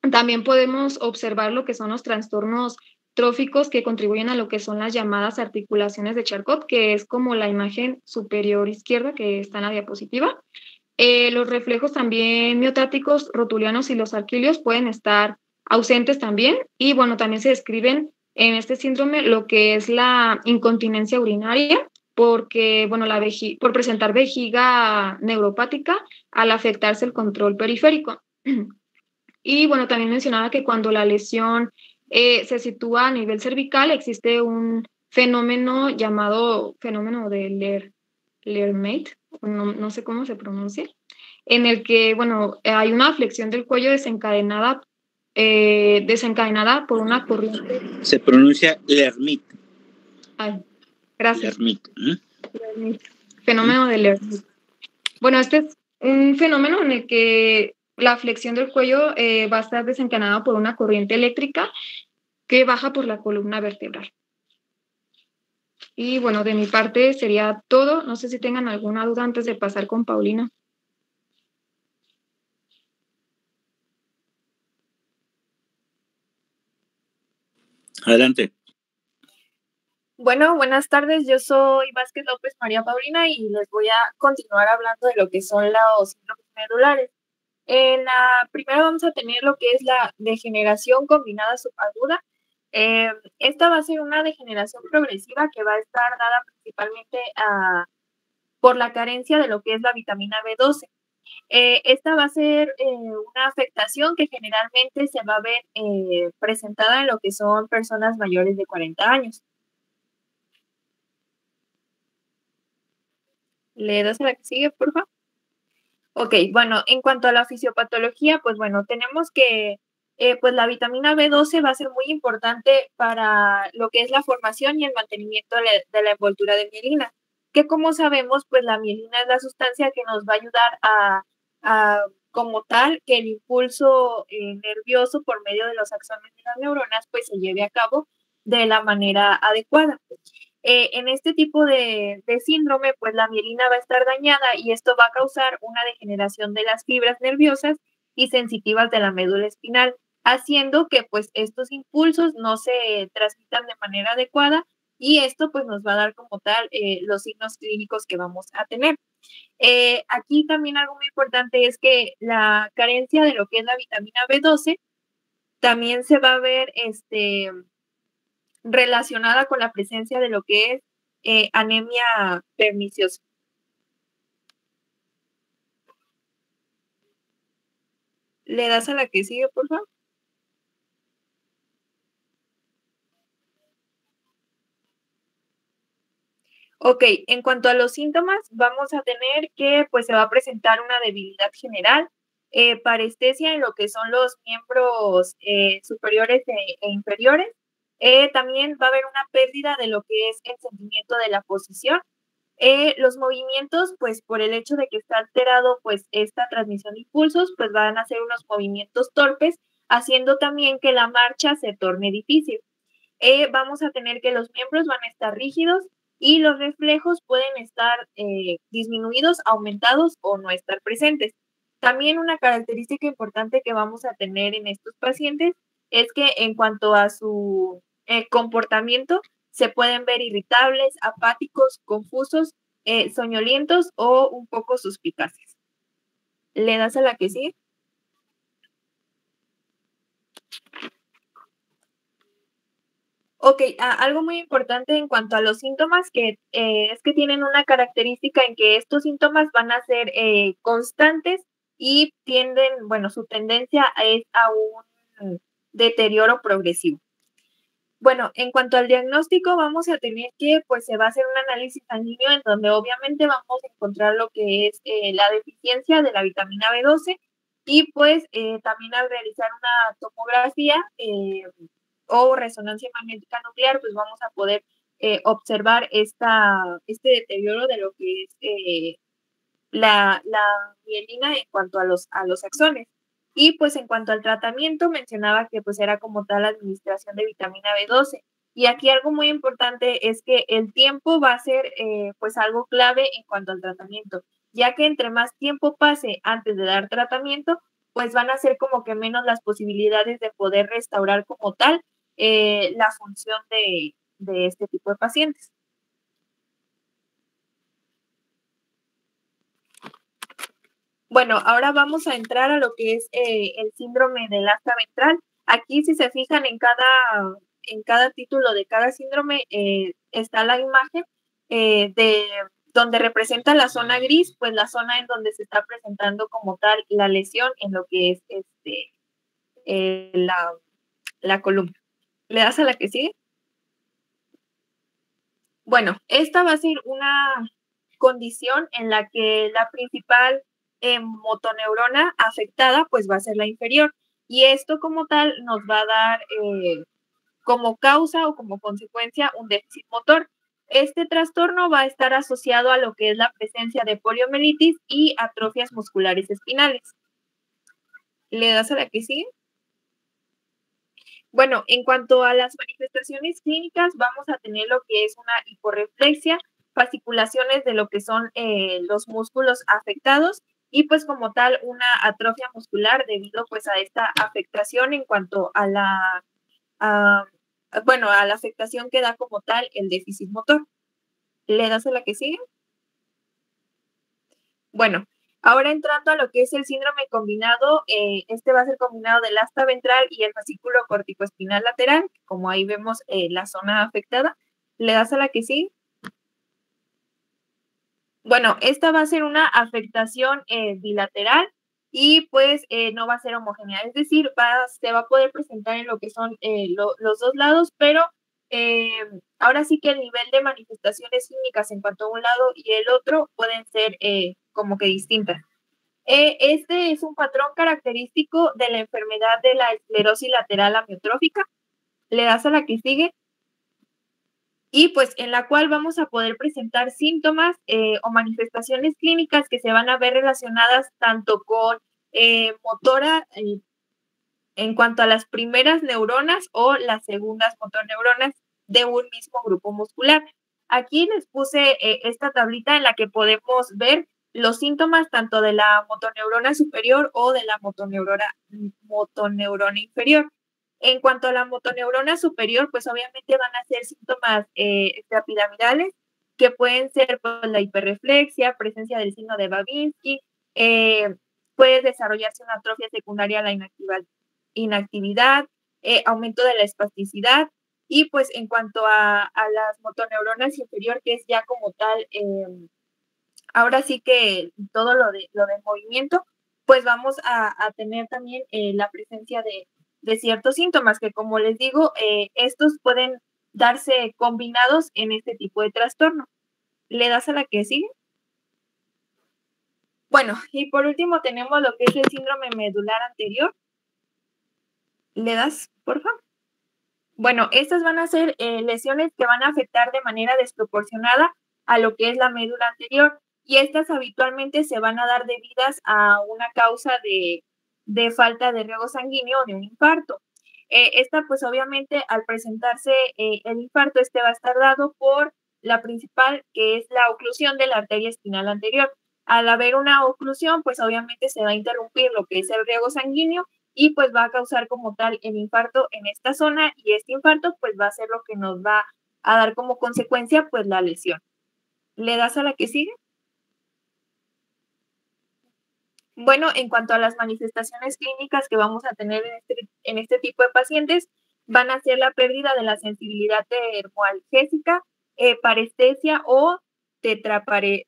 También podemos observar lo que son los trastornos tróficos que contribuyen a lo que son las llamadas articulaciones de Charcot, que es como la imagen superior izquierda que está en la diapositiva. Los reflejos también miotáticos, rotulianos y los arquilios pueden estar ausentes también. Y, bueno, también se describen en este síndrome lo que es la incontinencia urinaria, porque, bueno, por presentar vejiga neuropática al afectarse el control periférico. Y, bueno, también mencionaba que cuando la lesión se sitúa a nivel cervical, existe un fenómeno llamado fenómeno de Lermite, no sé cómo se pronuncia, en el que, bueno, hay una flexión del cuello desencadenada por una corriente. Se pronuncia Lermite. Ay, gracias. Lermite. Lermite. Fenómeno de Lermite. Bueno, este es un fenómeno en el que la flexión del cuello va a estar desencadenada por una corriente eléctrica que baja por la columna vertebral. Y, bueno, de mi parte sería todo. No sé si tengan alguna duda antes de pasar con Paulina. Adelante. Bueno, buenas tardes. Yo soy Vázquez López María Paulina y les voy a continuar hablando de lo que son los síndromes medulares. En la primera vamos a tener lo que es la degeneración combinada subaguda. Esta va a ser una degeneración progresiva que va a estar dada principalmente por la carencia de lo que es la vitamina B12. Esta va a ser una afectación que generalmente se va a ver presentada en lo que son personas mayores de 40 años. ¿Le das a la que sigue, por favor? Ok, bueno, en cuanto a la fisiopatología, pues bueno, tenemos que pues la vitamina B12 va a ser muy importante para lo que es la formación y el mantenimiento de la envoltura de mielina, que como sabemos, pues la mielina es la sustancia que nos va a ayudar a como tal, que el impulso nervioso por medio de los axones de las neuronas, pues se lleve a cabo de la manera adecuada. En este tipo de síndrome, pues la mielina va a estar dañada y esto va a causar una degeneración de las fibras nerviosas y sensitivas de la médula espinal, haciendo que pues estos impulsos no se transmitan de manera adecuada y esto pues nos va a dar como tal los signos clínicos que vamos a tener. Aquí también algo muy importante es que la carencia de lo que es la vitamina B12 también se va a ver relacionada con la presencia de lo que es anemia perniciosa. ¿Le das a la que sigue, por favor? Ok, en cuanto a los síntomas, vamos a tener que pues se va a presentar una debilidad general, parestesia en lo que son los miembros superiores e inferiores. También va a haber una pérdida de lo que es el sentimiento de la posición. Los movimientos, pues por el hecho de que está alterado pues esta transmisión de impulsos, pues van a ser unos movimientos torpes, haciendo también que la marcha se torne difícil. Vamos a tener que los miembros van a estar rígidos y los reflejos pueden estar disminuidos, aumentados o no estar presentes. También una característica importante que vamos a tener en estos pacientes es que en cuanto a su comportamiento, se pueden ver irritables, apáticos, confusos, soñolientos o un poco suspicaces. ¿Le das a la que sigue? Ok, algo muy importante en cuanto a los síntomas que es que tienen una característica en que estos síntomas van a ser constantes y tienden, bueno, su tendencia es a un deterioro progresivo. Bueno, en cuanto al diagnóstico, vamos a tener que, pues, se va a hacer un análisis sanguíneo en donde obviamente vamos a encontrar lo que es la deficiencia de la vitamina B12 y, pues, también al realizar una tomografía o resonancia magnética nuclear, pues vamos a poder observar este deterioro de lo que es la mielina en cuanto a los axones. Y pues en cuanto al tratamiento, mencionaba que pues era como tal la administración de vitamina B12. Y aquí algo muy importante es que el tiempo va a ser pues algo clave en cuanto al tratamiento, ya que entre más tiempo pase antes de dar tratamiento, pues van a ser como que menos las posibilidades de poder restaurar como tal la función de este tipo de pacientes. Bueno, ahora vamos a entrar a lo que es el síndrome del asta ventral. Aquí, si se fijan en cada título de cada síndrome, está la imagen de donde representa la zona gris, pues la zona en donde se está presentando como tal la lesión en lo que es la columna. ¿Le das a la que sigue? Bueno, esta va a ser una condición en la que la principal motoneurona afectada pues va a ser la inferior y esto como tal nos va a dar como causa o como consecuencia un déficit motor. Este trastorno va a estar asociado a lo que es la presencia de poliomielitis y atrofias musculares espinales. ¿Le das a la que sigue? Bueno, en cuanto a las manifestaciones clínicas, vamos a tener lo que es una hiporreflexia, fasciculaciones de lo que son los músculos afectados y pues como tal una atrofia muscular debido pues a esta afectación en cuanto a la afectación que da como tal el déficit motor. ¿Le das a la que sigue? Bueno, ahora entrando a lo que es el síndrome combinado, este va a ser combinado del asta ventral y el fascículo corticoespinal lateral, como ahí vemos la zona afectada. ¿Le das a la que sigue? Bueno, esta va a ser una afectación bilateral y pues no va a ser homogénea, es decir, se va a poder presentar en lo que son los dos lados, pero ahora sí que el nivel de manifestaciones clínicas en cuanto a un lado y el otro pueden ser como que distintas. Este es un patrón característico de la enfermedad de la esclerosis lateral amiotrófica. ¿Le das a la que sigue? Y pues en la cual vamos a poder presentar síntomas o manifestaciones clínicas que se van a ver relacionadas tanto con motora en cuanto a las primeras neuronas o las segundas motoneuronas de un mismo grupo muscular. Aquí les puse esta tablita en la que podemos ver los síntomas tanto de la motoneurona superior o de la motoneurona inferior. En cuanto a la motoneurona superior, pues obviamente van a ser síntomas extrapiramidales que pueden ser pues, la hiperreflexia, presencia del signo de Babinski, puede desarrollarse una atrofia secundaria a la inactividad, aumento de la espasticidad y pues en cuanto a las motoneuronas inferior, que es ya como tal, ahora sí que todo lo de movimiento, pues vamos a tener también la presencia de ciertos síntomas que, como les digo, estos pueden darse combinados en este tipo de trastorno. ¿Le das a la que sigue? Bueno, y por último tenemos lo que es el síndrome medular anterior. ¿Le das, por favor? Bueno, estas van a ser lesiones que van a afectar de manera desproporcionada a lo que es la médula anterior y estas habitualmente se van a dar debidas a una causa de falta de riego sanguíneo o de un infarto. Esta, pues obviamente, al presentarse el infarto, este va a estar dado por la principal, que es la oclusión de la arteria espinal anterior. Al haber una oclusión, pues obviamente se va a interrumpir lo que es el riego sanguíneo y pues va a causar como tal el infarto en esta zona, y este infarto pues va a ser lo que nos va a dar como consecuencia pues la lesión. ¿Le das a la que sigue? Bueno, en cuanto a las manifestaciones clínicas que vamos a tener en este tipo de pacientes, van a ser la pérdida de la sensibilidad termoalgésica, parestesia o tetraparesia,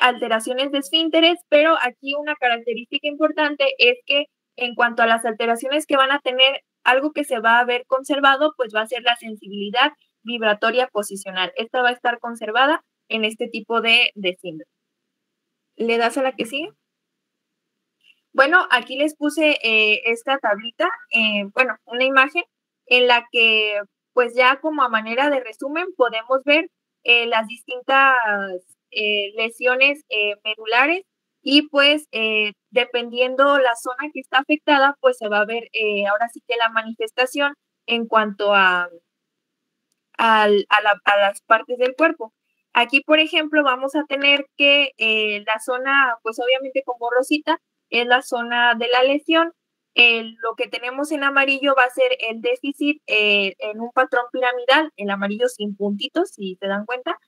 alteraciones de esfínteres, pero aquí una característica importante es que en cuanto a las alteraciones que van a tener, algo que se va a ver conservado, pues va a ser la sensibilidad vibratoria posicional. Esta va a estar conservada en este tipo de síndrome. ¿Le das a la que sigue? Bueno, aquí les puse esta tablita, bueno, una imagen en la que, pues ya como a manera de resumen, podemos ver las distintas lesiones medulares, y pues dependiendo la zona que está afectada, pues se va a ver ahora sí que la manifestación en cuanto a las partes del cuerpo. Aquí, por ejemplo, vamos a tener que la zona, pues obviamente con borrosita, es la zona de la lesión. Lo que tenemos en amarillo va a ser el déficit en un patrón piramidal, el amarillo sin puntitos, si se dan cuenta.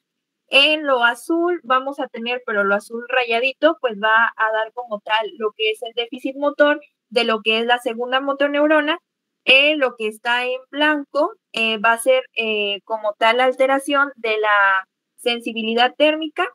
En lo azul vamos a tener, pero lo azul rayadito, pues va a dar como tal lo que es el déficit motor de lo que es la segunda motoneurona. Lo que está en blanco va a ser como tal la alteración de la sensibilidad térmica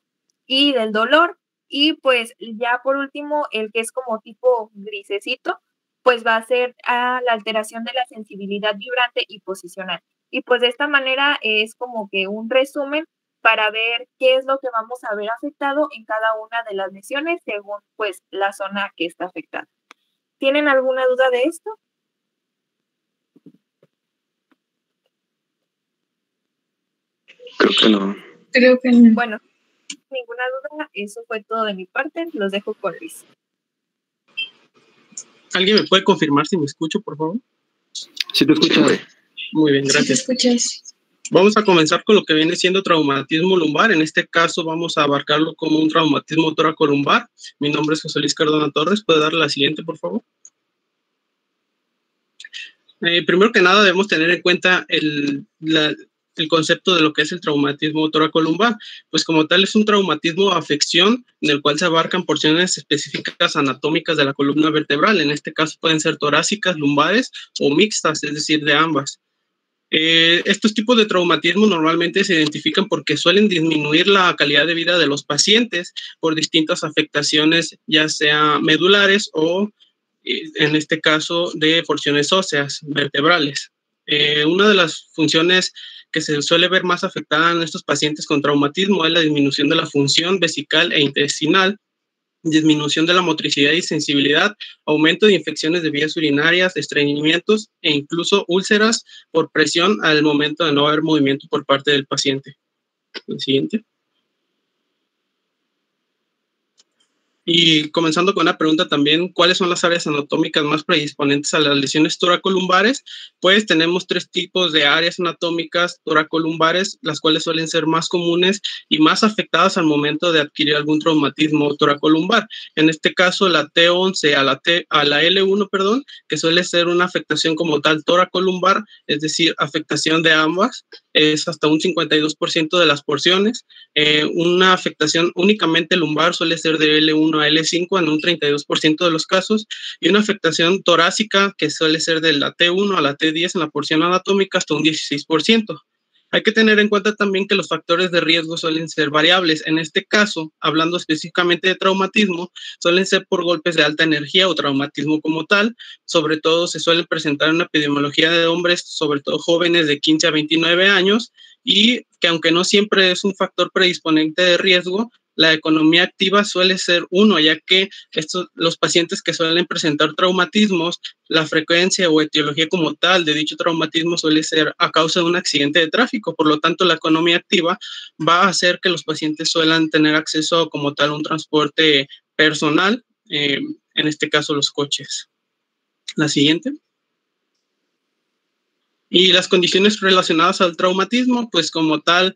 y del dolor. Y pues ya por último, el que es como tipo grisecito, pues va a ser la alteración de la sensibilidad vibrante y posicional. Y pues de esta manera es como que un resumen para ver qué es lo que vamos a ver afectado en cada una de las lesiones según pues la zona que está afectada. ¿Tienen alguna duda de esto? Creo que no. Creo que no. Bueno, ninguna duda, eso fue todo de mi parte. Los dejo con Luis. ¿Alguien me puede confirmar si me escucho, por favor? Sí, te escucho. Muy bien, Sí, te gracias. escuchas. Vamos a comenzar con lo que viene siendo traumatismo lumbar. En este caso vamos a abarcarlo como un traumatismo tóraco-lumbar. Mi nombre es José Luis Cardona Torres. ¿Puede darle la siguiente, por favor? Primero que nada debemos tener en cuenta el concepto de lo que es el traumatismo tóraco-lumbar. Pues como tal es un traumatismo o afección en el cual se abarcan porciones específicas anatómicas de la columna vertebral. En este caso pueden ser torácicas, lumbares o mixtas, es decir, de ambas. Estos tipos de traumatismo normalmente se identifican porque suelen disminuir la calidad de vida de los pacientes por distintas afectaciones, ya sea medulares o, en este caso, de porciones óseas vertebrales. Una de las funciones que se suele ver más afectada en estos pacientes con traumatismo es la disminución de la función vesical e intestinal, disminución de la motricidad y sensibilidad, aumento de infecciones de vías urinarias, estreñimientos e incluso úlceras por presión al momento de no haber movimiento por parte del paciente. El siguiente. Y comenzando con una pregunta también, ¿cuáles son las áreas anatómicas más predisponentes a las lesiones toracolumbares? Pues tenemos 3 tipos de áreas anatómicas toracolumbares, las cuales suelen ser más comunes y más afectadas al momento de adquirir algún traumatismo toracolumbar. En este caso, la T11 a la L1, perdón, que suele ser una afectación como tal toracolumbar, es decir, afectación de ambas, es hasta un 52% de las porciones. Una afectación únicamente lumbar suele ser de L1 a L5 en un 32% de los casos, y una afectación torácica que suele ser de la T1 a la T10 en la porción anatómica hasta un 16%. Hay que tener en cuenta también que los factores de riesgo suelen ser variables. En este caso, hablando específicamente de traumatismo, suelen ser por golpes de alta energía o traumatismo como tal. Sobre todo se suelen presentar una epidemiología de hombres, sobre todo jóvenes de 15 a 29 años, y que aunque no siempre es un factor predisponente de riesgo, la economía activa suele ser uno, ya que los pacientes que suelen presentar traumatismos, la frecuencia o etiología como tal de dicho traumatismo suele ser a causa de un accidente de tráfico. Por lo tanto, la economía activa va a hacer que los pacientes suelan tener acceso como tal a un transporte personal, en este caso los coches. La siguiente. Y las condiciones relacionadas al traumatismo, pues como tal,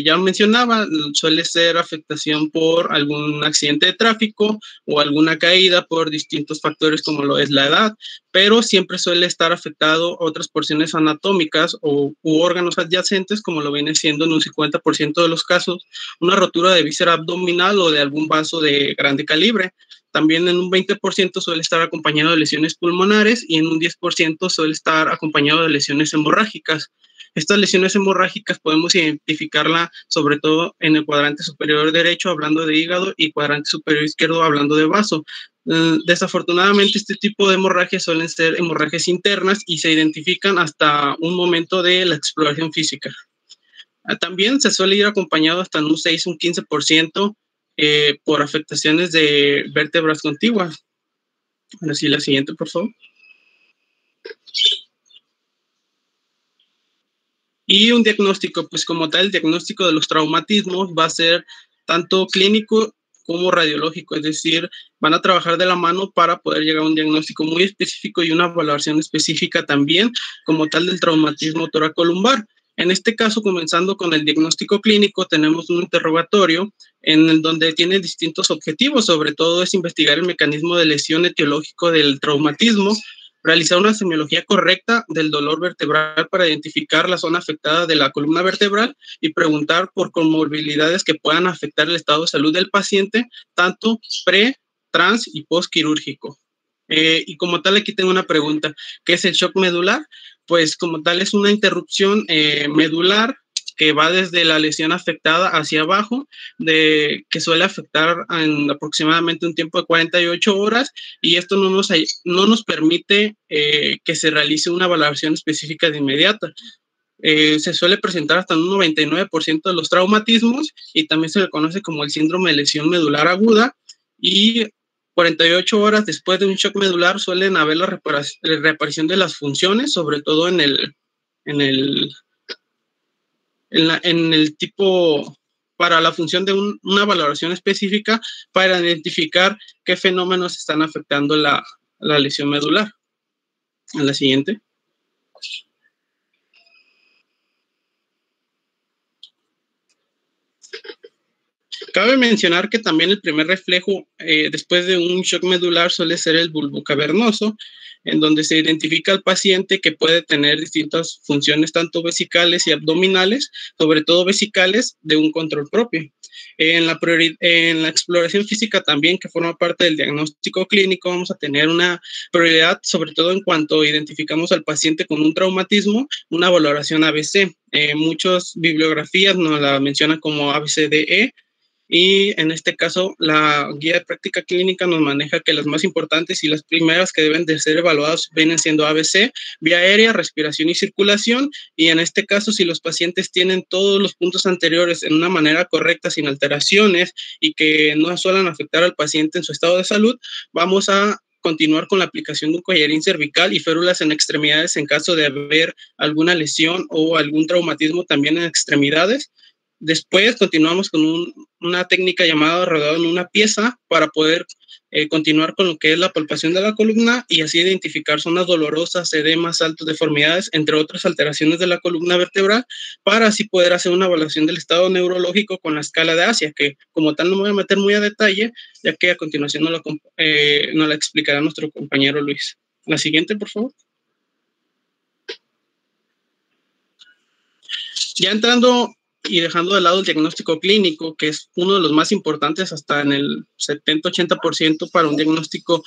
Ya mencionaba, suele ser afectación por algún accidente de tráfico o alguna caída por distintos factores como lo es la edad, pero siempre suele estar afectado otras porciones anatómicas u órganos adyacentes, como lo viene siendo en un 50% de los casos, una rotura de víscera abdominal o de algún vaso de grande calibre. También en un 20% suele estar acompañado de lesiones pulmonares y en un 10% suele estar acompañado de lesiones hemorrágicas. Estas lesiones hemorrágicas podemos identificarla sobre todo en el cuadrante superior derecho hablando de hígado y cuadrante superior izquierdo hablando de vaso. Desafortunadamente este tipo de hemorragias suelen ser hemorragias internas y se identifican hasta un momento de la exploración física. También se suele ir acompañado hasta en un 6, un 15% por afectaciones de vértebras contiguas. Ahora sí, la siguiente, por favor. Y un diagnóstico, pues como tal, el diagnóstico de los traumatismos va a ser tanto clínico como radiológico, es decir, van a trabajar de la mano para poder llegar a un diagnóstico muy específico y una valoración específica también como tal del traumatismo toracolumbar. En este caso, comenzando con el diagnóstico clínico, tenemos un interrogatorio en el donde tiene distintos objetivos, sobre todo es investigar el mecanismo de lesión etiológico del traumatismo, realizar una semiología correcta del dolor vertebral para identificar la zona afectada de la columna vertebral y preguntar por comorbilidades que puedan afectar el estado de salud del paciente, tanto pre, trans y postquirúrgico. Y como tal, aquí tengo una pregunta, ¿qué es el shock medular? Pues como tal es una interrupción medular que va desde la lesión afectada hacia abajo, que suele afectar en aproximadamente un tiempo de 48 horas, y esto no nos permite que se realice una valoración específica de inmediata. Se suele presentar hasta un 99% de los traumatismos y también se le conoce como el síndrome de lesión medular aguda, y 48 horas después de un shock medular suelen haber la reaparición de las funciones, sobre todo en el tipo, para la función de una valoración específica para identificar qué fenómenos están afectando la lesión medular. A la siguiente. Cabe mencionar que también el primer reflejo después de un shock medular suele ser el bulbo cavernoso, en donde se identifica al paciente que puede tener distintas funciones, tanto vesicales y abdominales, sobre todo vesicales, de un control propio. En la exploración física también, que forma parte del diagnóstico clínico, vamos a tener una prioridad, sobre todo en cuanto identificamos al paciente con un traumatismo, una valoración ABC. Muchas bibliografías nos la mencionan como ABCDE, y en este caso la guía de práctica clínica nos maneja que las más importantes y las primeras que deben de ser evaluadas vienen siendo ABC, vía aérea, respiración y circulación, y en este caso si los pacientes tienen todos los puntos anteriores en una manera correcta, sin alteraciones y que no suelen afectar al paciente en su estado de salud, vamos a continuar con la aplicación de un collarín cervical y férulas en extremidades en caso de haber alguna lesión o algún traumatismo también en extremidades. Después continuamos con una técnica llamada rodado en una pieza para poder continuar con lo que es la palpación de la columna y así identificar zonas dolorosas, edemas, saltos, deformidades, entre otras alteraciones de la columna vertebral, para así poder hacer una evaluación del estado neurológico con la escala de Asia, que como tal no me voy a meter muy a detalle, ya que a continuación nos la explicará nuestro compañero Luis. La siguiente, por favor. Ya entrando y dejando de lado el diagnóstico clínico, que es uno de los más importantes, hasta en el 70-80% para un diagnóstico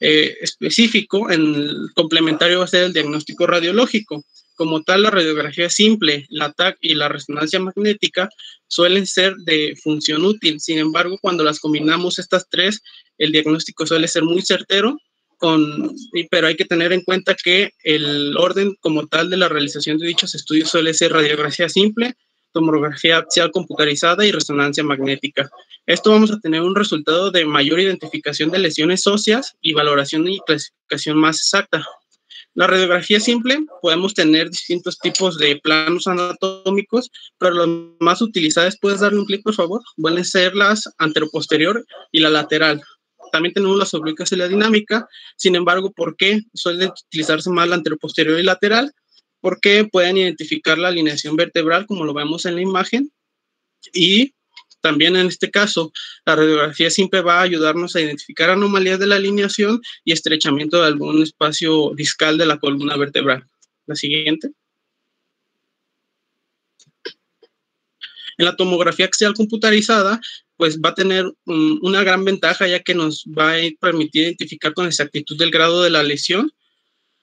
específico, en el complementario va a ser el diagnóstico radiológico. Como tal, la radiografía simple, la TAC y la resonancia magnética suelen ser de función útil. Sin embargo, cuando las combinamos estas tres, el diagnóstico suele ser muy certero, pero hay que tener en cuenta que el orden como tal de la realización de dichos estudios suele ser radiografía simple, tomografía axial computarizada y resonancia magnética. Esto vamos a tener un resultado de mayor identificación de lesiones óseas y valoración y clasificación más exacta. La radiografía simple, podemos tener distintos tipos de planos anatómicos, pero los más utilizados, ¿puedes darle un clic, por favor? Van a ser las anteroposterior y la lateral. También tenemos las oblicuas y la dinámica. Sin embargo, ¿por qué suele utilizarse más la anteroposterior y lateral? Porque pueden identificar la alineación vertebral, como lo vemos en la imagen, Y también en este caso, la radiografía simple va a ayudarnos a identificar anomalías de la alineación y estrechamiento de algún espacio discal de la columna vertebral. La siguiente. En la tomografía axial computarizada, pues va a tener una gran ventaja, ya que nos va a permitir identificar con exactitud el grado de la lesión.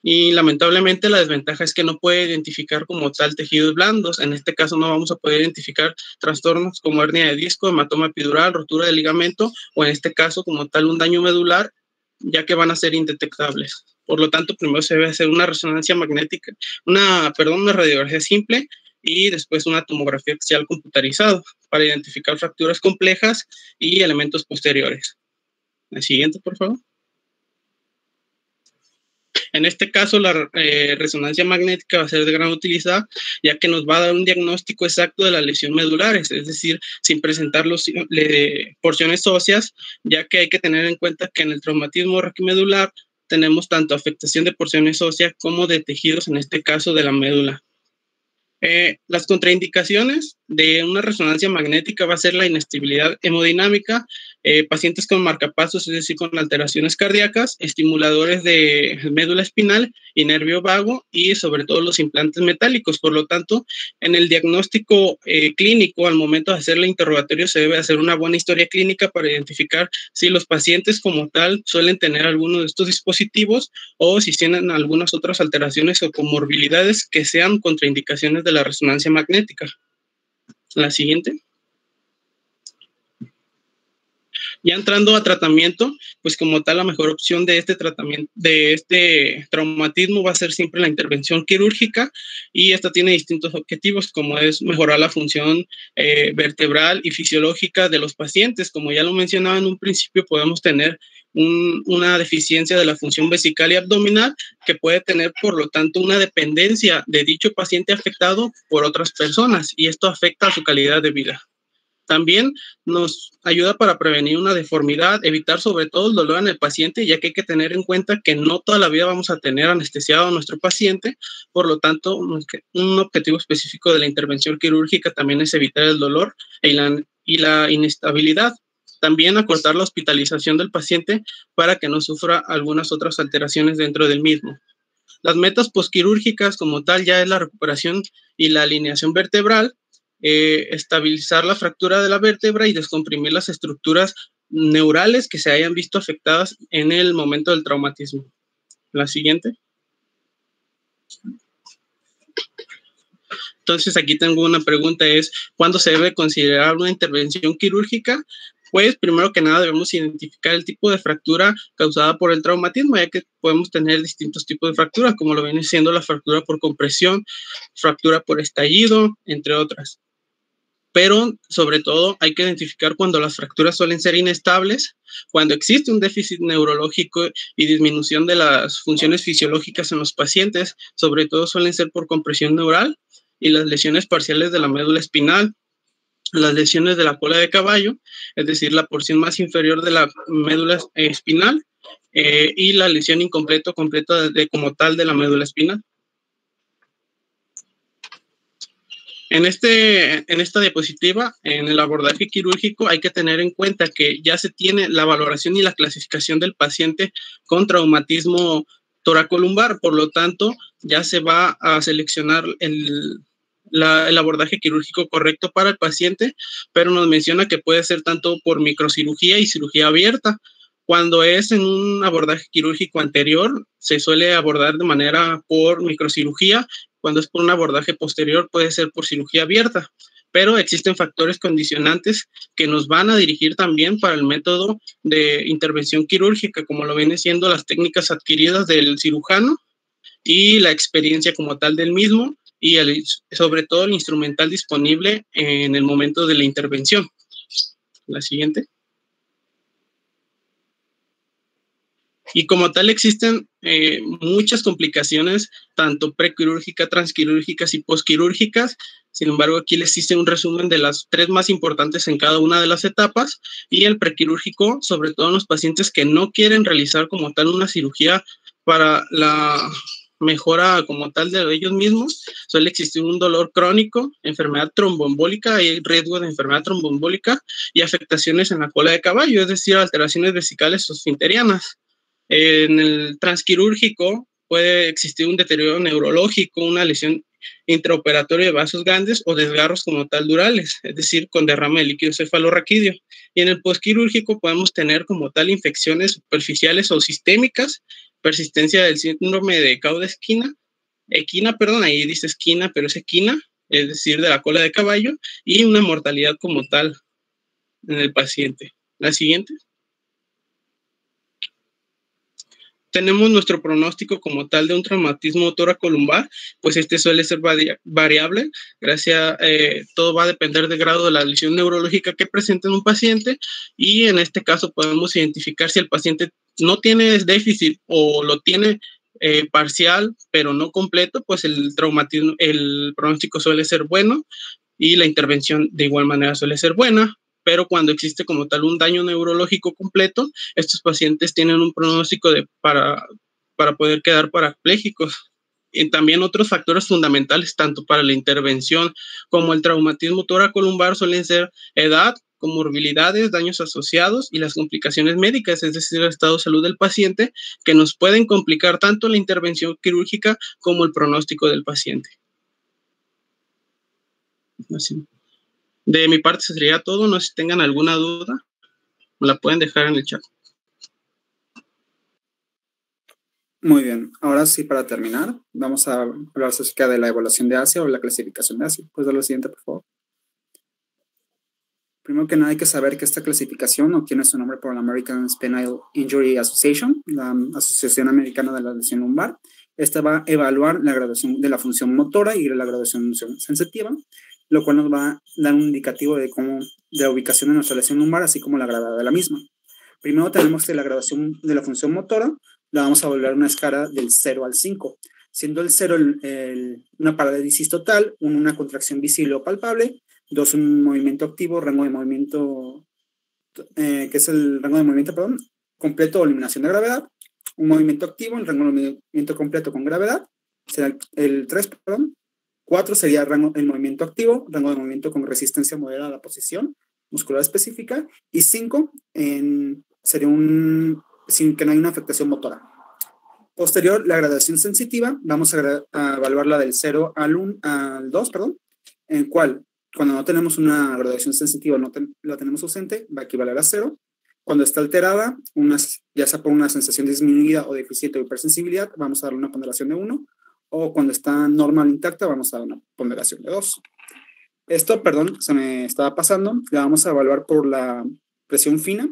Y lamentablemente la desventaja es que no puede identificar como tal tejidos blandos. En este caso no vamos a poder identificar trastornos como hernia de disco, hematoma epidural, rotura de ligamento, o en este caso como tal un daño medular, ya que van a ser indetectables. Por lo tanto, primero se debe hacer una resonancia magnética, una radiografía simple, y después una tomografía axial computarizada para identificar fracturas complejas y elementos posteriores. La siguiente, por favor. En este caso, la resonancia magnética va a ser de gran utilidad, ya que nos va a dar un diagnóstico exacto de las lesiones medulares, es decir, sin presentar porciones óseas, ya que hay que tener en cuenta que en el traumatismo raquimedular tenemos tanto afectación de porciones óseas como de tejidos, en este caso de la médula. Las contraindicaciones de una resonancia magnética va a ser la inestabilidad hemodinámica, pacientes con marcapasos, es decir, con alteraciones cardíacas, estimuladores de médula espinal y nervio vago, y sobre todo los implantes metálicos. Por lo tanto, en el diagnóstico clínico, al momento de hacer el interrogatorio, se debe hacer una buena historia clínica para identificar si los pacientes como tal suelen tener alguno de estos dispositivos o si tienen algunas otras alteraciones o comorbilidades que sean contraindicaciones de la resonancia magnética. La siguiente. Ya entrando a tratamiento, pues como tal la mejor opción de este tratamiento, de este traumatismo, va a ser siempre la intervención quirúrgica, y esta tiene distintos objetivos, como es mejorar la función vertebral y fisiológica de los pacientes. Como ya lo mencionaba en un principio, podemos tener una deficiencia de la función vesical y abdominal, que puede tener, por lo tanto, una dependencia de dicho paciente afectado por otras personas, y esto afecta a su calidad de vida. También nos ayuda para prevenir una deformidad, evitar sobre todo el dolor en el paciente, ya que hay que tener en cuenta que no toda la vida vamos a tener anestesiado a nuestro paciente. Por lo tanto, un objetivo específico de la intervención quirúrgica también es evitar el dolor y la inestabilidad. También acortar la hospitalización del paciente para que no sufra algunas otras alteraciones dentro del mismo. Las metas posquirúrgicas como tal ya es la recuperación y la alineación vertebral, estabilizar la fractura de la vértebra y descomprimir las estructuras neurales que se hayan visto afectadas en el momento del traumatismo. La siguiente. Entonces aquí tengo una pregunta, es ¿cuándo se debe considerar una intervención quirúrgica? Pues primero que nada debemos identificar el tipo de fractura causada por el traumatismo, ya que podemos tener distintos tipos de fracturas, como lo viene siendo la fractura por compresión, fractura por estallido, entre otras. Pero sobre todo hay que identificar cuando las fracturas suelen ser inestables, cuando existe un déficit neurológico y disminución de las funciones fisiológicas en los pacientes, sobre todo suelen ser por compresión neural, y las lesiones parciales de la médula espinal, las lesiones de la cola de caballo, es decir, la porción más inferior de la médula espinal, y la lesión completa como tal de la médula espinal. En esta diapositiva, en el abordaje quirúrgico, hay que tener en cuenta que ya se tiene la valoración y la clasificación del paciente con traumatismo toracolumbar. Por lo tanto, ya se va a seleccionar el abordaje quirúrgico correcto para el paciente, pero nos menciona que puede ser tanto por microcirugía y cirugía abierta. Cuando es en un abordaje quirúrgico anterior, se suele abordar de manera por microcirugía. Cuando es por un abordaje posterior, puede ser por cirugía abierta. Pero existen factores condicionantes que nos van a dirigir también para el método de intervención quirúrgica, como lo viene siendo las técnicas adquiridas del cirujano y la experiencia como tal del mismo, y sobre todo el instrumental disponible en el momento de la intervención. La siguiente. Y como tal existen muchas complicaciones, tanto prequirúrgicas, transquirúrgicas y posquirúrgicas. Sin embargo, aquí les hice un resumen de las 3 más importantes en cada una de las etapas. Y el prequirúrgico, sobre todo en los pacientes que no quieren realizar como tal una cirugía para mejora como tal de ellos mismos, suele existir un dolor crónico, enfermedad tromboembólica, hay riesgo de enfermedad tromboembólica y afectaciones en la cola de caballo, es decir, alteraciones vesicales o esfinterianas. En el transquirúrgico puede existir un deterioro neurológico, una lesión intraoperatoria de vasos grandes o desgarros como tal durales, es decir, con derrame de líquido cefalorraquídeo. Y en el postquirúrgico podemos tener como tal infecciones superficiales o sistémicas, persistencia del síndrome de equina, ahí dice esquina, pero es equina, es decir, de la cola de caballo, y una mortalidad como tal en el paciente. La siguiente. Tenemos nuestro pronóstico como tal de un traumatismo toracolumbar, pues este suele ser variable, todo va a depender del grado de la lesión neurológica que presenta en un paciente, y en este caso podemos identificar si el paciente no tiene déficit o lo tiene parcial, pero no completo, pues el pronóstico suele ser bueno y la intervención de igual manera suele ser buena. Pero cuando existe como tal un daño neurológico completo, estos pacientes tienen un pronóstico para poder quedar parapléjicos. Y también otros factores fundamentales, tanto para la intervención como el traumatismo toracolumbar, suelen ser edad, comorbilidades, daños asociados y las complicaciones médicas, es decir, el estado de salud del paciente, que nos pueden complicar tanto la intervención quirúrgica como el pronóstico del paciente. Así. De mi parte sería todo, no sé si tengan alguna duda, me la pueden dejar en el chat. Muy bien, ahora sí, para terminar, vamos a hablar acerca de la evaluación de ASIA o la clasificación de ASIA. Pues de lo siguiente, por favor. Primero que nada hay que saber que esta clasificación obtiene su nombre por la American Spinal Injury Association, la Asociación Americana de la Lesión Lumbar. Esta va a evaluar la graduación de la función motora y la graduación sensitiva, lo cual nos va a dar un indicativo de la ubicación de nuestra lesión lumbar, así como la gravedad de la misma. Primero tenemos que la graduación de la función motora la vamos a evaluar en una escala del 0 al 5, siendo el 0 una parálisis total, una contracción visible o palpable, 2 un movimiento activo, rango de movimiento, que es el rango de movimiento, completo o eliminación de gravedad, un movimiento activo, el rango de movimiento completo con gravedad, será el 3, 4 sería el movimiento activo, rango de movimiento con resistencia moderada a la posición muscular específica, y 5 sería sin que no haya una afectación motora. Posterior, la graduación sensitiva, vamos a evaluarla del 0 al 2, en cual cuando no tenemos una graduación sensitiva, no la tenemos ausente, va a equivaler a 0. Cuando está alterada, ya sea por una sensación disminuida o deficiente de hipersensibilidad, vamos a darle una ponderación de 1, o cuando está normal intacta, vamos a dar una ponderación de 2. Esto, se me estaba pasando, la vamos a evaluar por la presión fina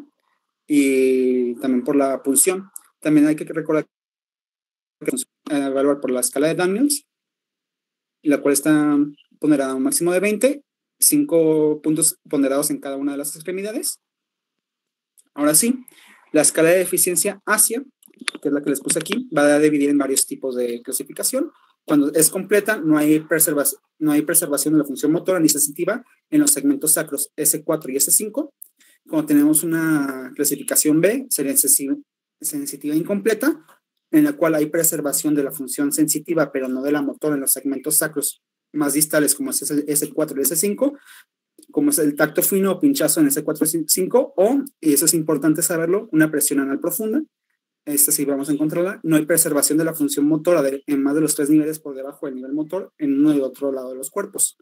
y también por la punción. También hay que recordar que evaluar por la escala de Daniels, la cual está ponderada a un máximo de 20, 5 puntos ponderados en cada una de las extremidades. Ahora sí, la escala de eficiencia ASIA, que es la que les puse aquí, va a dividir en varios tipos de clasificación. Cuando es completa, no hay preservación de la función motora ni sensitiva en los segmentos sacros S4 y S5. Cuando tenemos una clasificación B, sería sensitiva incompleta, en la cual hay preservación de la función sensitiva, pero no de la motora en los segmentos sacros más distales, como es el S4 y S5, como es el tacto fino o pinchazo en S4 y S5, o, y eso es importante saberlo, una presión anal profunda. Esta sí vamos a encontrarla. No hay preservación de la función motora en más de los 3 niveles por debajo del nivel motor en uno y otro lado de los cuerpos.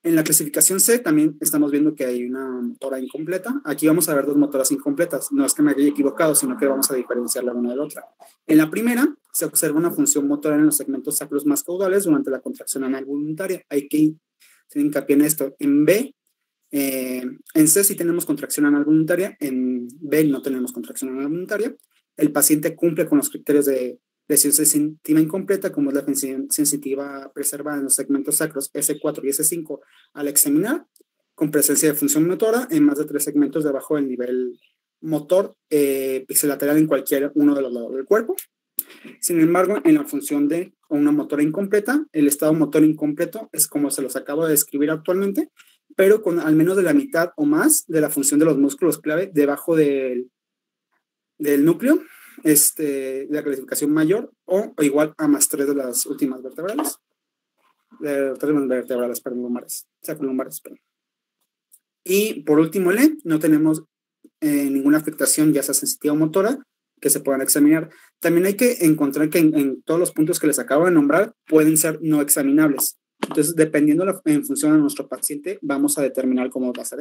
En la clasificación C también estamos viendo que hay una motora incompleta. Aquí vamos a ver 2 motoras incompletas. No es que me haya equivocado, sino que vamos a diferenciarla una de la otra. En la primera se observa una función motora en los segmentos sacros más caudales durante la contracción anal voluntaria. Hay que hacer hincapié en esto. En B, en C sí tenemos contracción anal voluntaria, en B no tenemos contracción anal voluntaria. El paciente cumple con los criterios de lesión sensitiva incompleta, como es la función sensitiva preservada en los segmentos sacros S4 y S5 al examinar, con presencia de función motora en más de 3 segmentos debajo del nivel motor pixelateral en cualquier uno de los lados del cuerpo. Sin embargo, en la función de una motora incompleta, el estado motor incompleto es como se los acabo de describir actualmente, pero con al menos de la mitad o más de la función de los músculos clave debajo del núcleo, la clasificación mayor o igual a +3 de las últimas vertebrales. Vertebrales, perdón, lumbares. Sacrolumbares, perdón. Y por último, no tenemos ninguna afectación, ya sea sensitiva o motora, que se puedan examinar. También hay que encontrar que en todos los puntos que les acabo de nombrar pueden ser no examinables. Entonces, dependiendo en función de nuestro paciente, vamos a determinar cómo va a ser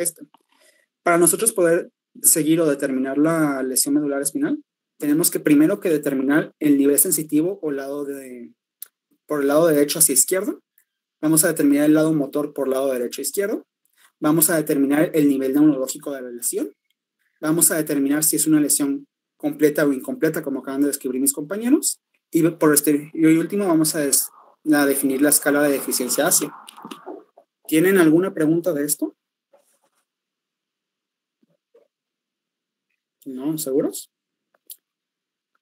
Para nosotros poder seguir o determinar la lesión medular espinal, tenemos que primero que determinar el nivel sensitivo o por el lado derecho hacia izquierdo. Vamos a determinar el lado motor por lado derecho a izquierdo. Vamos a determinar el nivel neurológico de la lesión. Vamos a determinar si es una lesión completa o incompleta, como acaban de describir mis compañeros. Y por último, vamos a definir la escala de deficiencia ASIA. ¿Tienen alguna pregunta de esto? ¿No? ¿Seguros?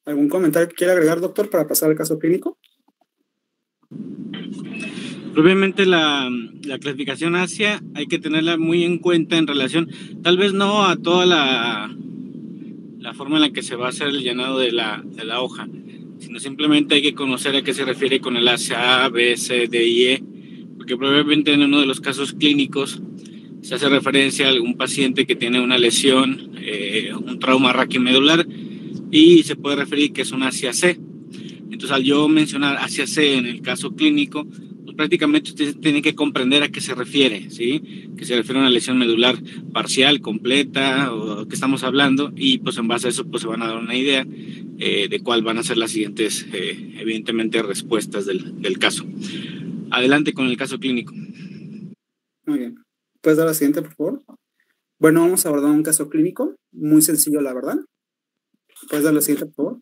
¿Algún comentario que quiera agregar, doctor, para pasar al caso clínico? Obviamente la clasificación ASIA hay que tenerla muy en cuenta en relación, tal vez no a toda la forma en la que se va a hacer el llenado de la hoja, sino simplemente hay que conocer a qué se refiere con el ASIA A, B, C, D y E, porque probablemente en uno de los casos clínicos se hace referencia a algún paciente que tiene una lesión, un trauma raquimedular, y se puede referir que es un ASIA C. Entonces, al yo mencionar ASIA C en el caso clínico, pues prácticamente usted tiene que comprender a qué se refiere, ¿sí? Que se refiere a una lesión medular parcial, completa, o qué estamos hablando, y pues en base a eso pues se van a dar una idea de cuál van a ser las siguientes, evidentemente, respuestas del caso. Adelante con el caso clínico. Muy bien. ¿Puedes dar la siguiente, por favor? Bueno, vamos a abordar un caso clínico, muy sencillo, la verdad. ¿Puedes dar la siguiente, por favor?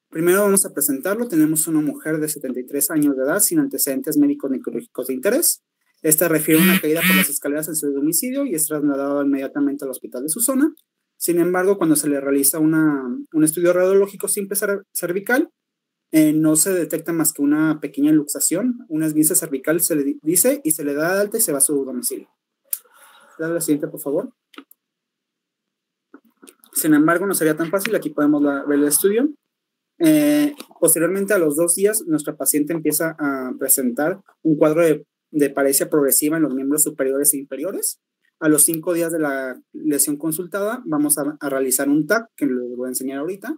Primero vamos a presentarlo. Tenemos una mujer de 73 años de edad sin antecedentes médicos ni quirúrgicos de interés. Esta refiere a una caída por las escaleras en su domicilio y es trasladada inmediatamente al hospital de su zona. Sin embargo, cuando se le realiza un estudio radiológico simple cervical, no se detecta más que una pequeña luxación, una esguince cervical se le dice y se le da de alta y se va a su domicilio. Dale la siguiente, por favor. Sin embargo, no sería tan fácil. Aquí podemos ver el estudio. Posteriormente, a los 2 días, nuestra paciente empieza a presentar un cuadro de paresia progresiva en los miembros superiores e inferiores. A los 5 días de la lesión consultada, vamos a realizar un TAC, que les voy a enseñar ahorita.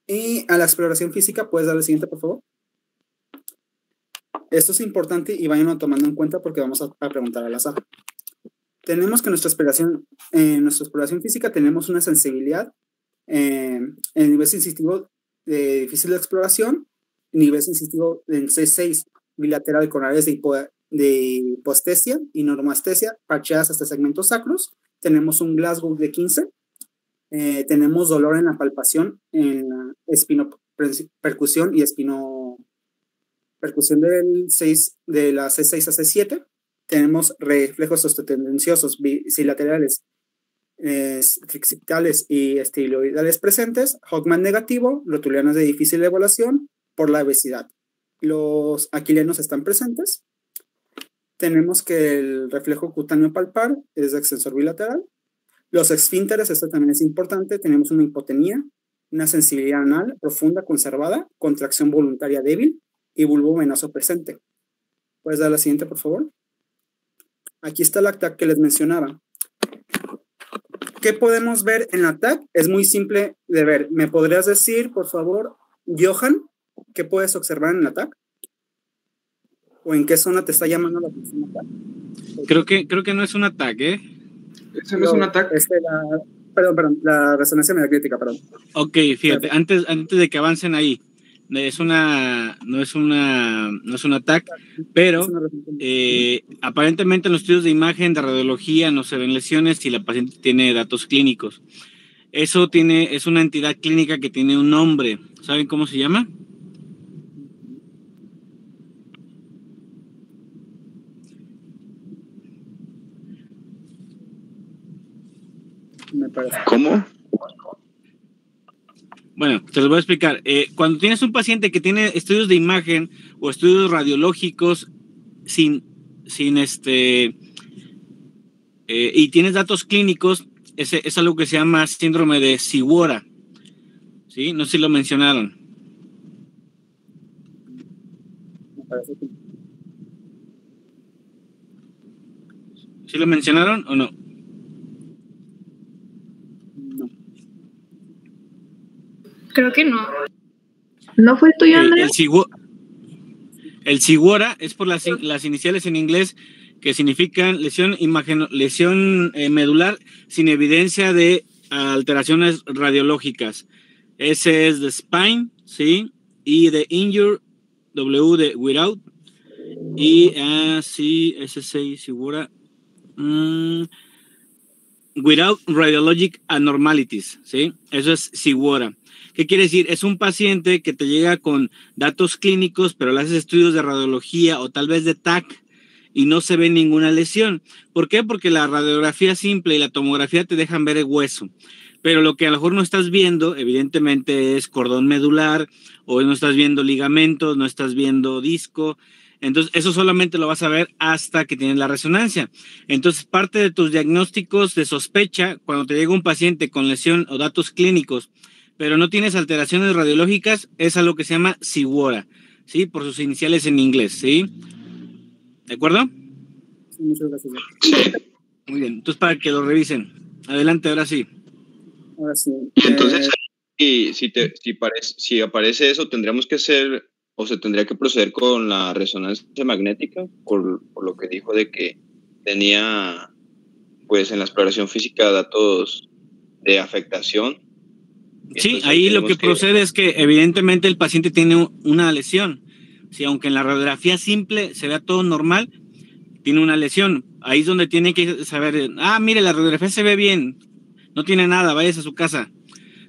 Y a la exploración física, ¿puedes dar el siguiente, por favor? Esto es importante y vayan tomando en cuenta porque vamos a preguntar al azar. Tenemos que en nuestra exploración física tenemos una sensibilidad en el nivel sensitivo de difícil de exploración, nivel sensitivo en C6 bilateral con áreas de hipoestesia y normoestesia parcheadas hasta segmentos sacros. Tenemos un Glasgow de 15. Tenemos dolor en la palpación, en la espinopercusión y percusión de la C6 a C7. Tenemos reflejos osteotendenciosos bilaterales, trixictales y estiloidales presentes, Hoffman negativo, rotulianos de difícil evaluación por la obesidad. Los aquilianos están presentes. Tenemos que el reflejo cutáneo palpar es de extensor bilateral. Los esfínteres, esto también es importante, tenemos una hipotenía, una sensibilidad anal profunda conservada, contracción voluntaria débil y bulbo venoso presente. ¿Puedes dar la siguiente, por favor? Aquí está la TAC que les mencionaba. ¿Qué podemos ver en la TAC? Es muy simple de ver. ¿Me podrías decir, por favor, Johan, qué puedes observar en la TAC? ¿O en qué zona te está llamando la atención la TAC? Creo que no es una TAC, ¿eh? ¿Eso no es un ataque? Perdón, la resonancia magnética, perdón. Ok, fíjate, antes de que avancen ahí, no es una TAC, pero aparentemente en los estudios de imagen de radiología no se ven lesiones si la paciente tiene datos clínicos. Es una entidad clínica que tiene un nombre. ¿Saben cómo se llama? Me parece. ¿Cómo? Bueno, te lo voy a explicar. Cuando tienes un paciente que tiene estudios de imagen o estudios radiológicos y tienes datos clínicos, es algo que se llama síndrome de Siguora. ¿sí? No sé si lo mencionaron. Me parece que ¿Sí lo mencionaron o no? no. Creo que no. ¿No fue el tuyo, Okay, Andrea? el SIWORA es por las iniciales en inglés que significan lesión medular sin evidencia de alteraciones radiológicas. S es de spine, ¿sí? I de injure, W de without, y sí, S6 SIWORA. Without radiologic abnormalities, ¿sí? Eso es SIWORA. ¿Qué quiere decir? Es un paciente que te llega con datos clínicos, pero le haces estudios de radiología o tal vez de TAC y no se ve ninguna lesión. ¿Por qué? Porque la radiografía simple y la tomografía te dejan ver el hueso. Pero lo que a lo mejor no estás viendo, evidentemente, es cordón medular, o no estás viendo ligamentos, no estás viendo disco. Entonces, eso solamente lo vas a ver hasta que tienes la resonancia. Entonces, parte de tus diagnósticos de sospecha, cuando te llega un paciente con lesión o datos clínicos, pero no tienes alteraciones radiológicas, es algo que se llama SIWORA, ¿sí? Por sus iniciales en inglés, ¿sí? ¿De acuerdo? Sí, muchas gracias. Muy bien, entonces para que lo revisen. Adelante, ahora sí. Ahora sí. Entonces, si aparece eso, tendríamos que hacer, o se tendría que proceder con la resonancia magnética, por lo que dijo de que tenía, pues, en la exploración física datos de afectación. Sí, ahí lo que procede es que evidentemente el paciente tiene una lesión. Si aunque en la radiografía simple se vea todo normal, tiene una lesión. Ahí es donde tiene que saber, mire, la radiografía se ve bien, no tiene nada, váyase a su casa.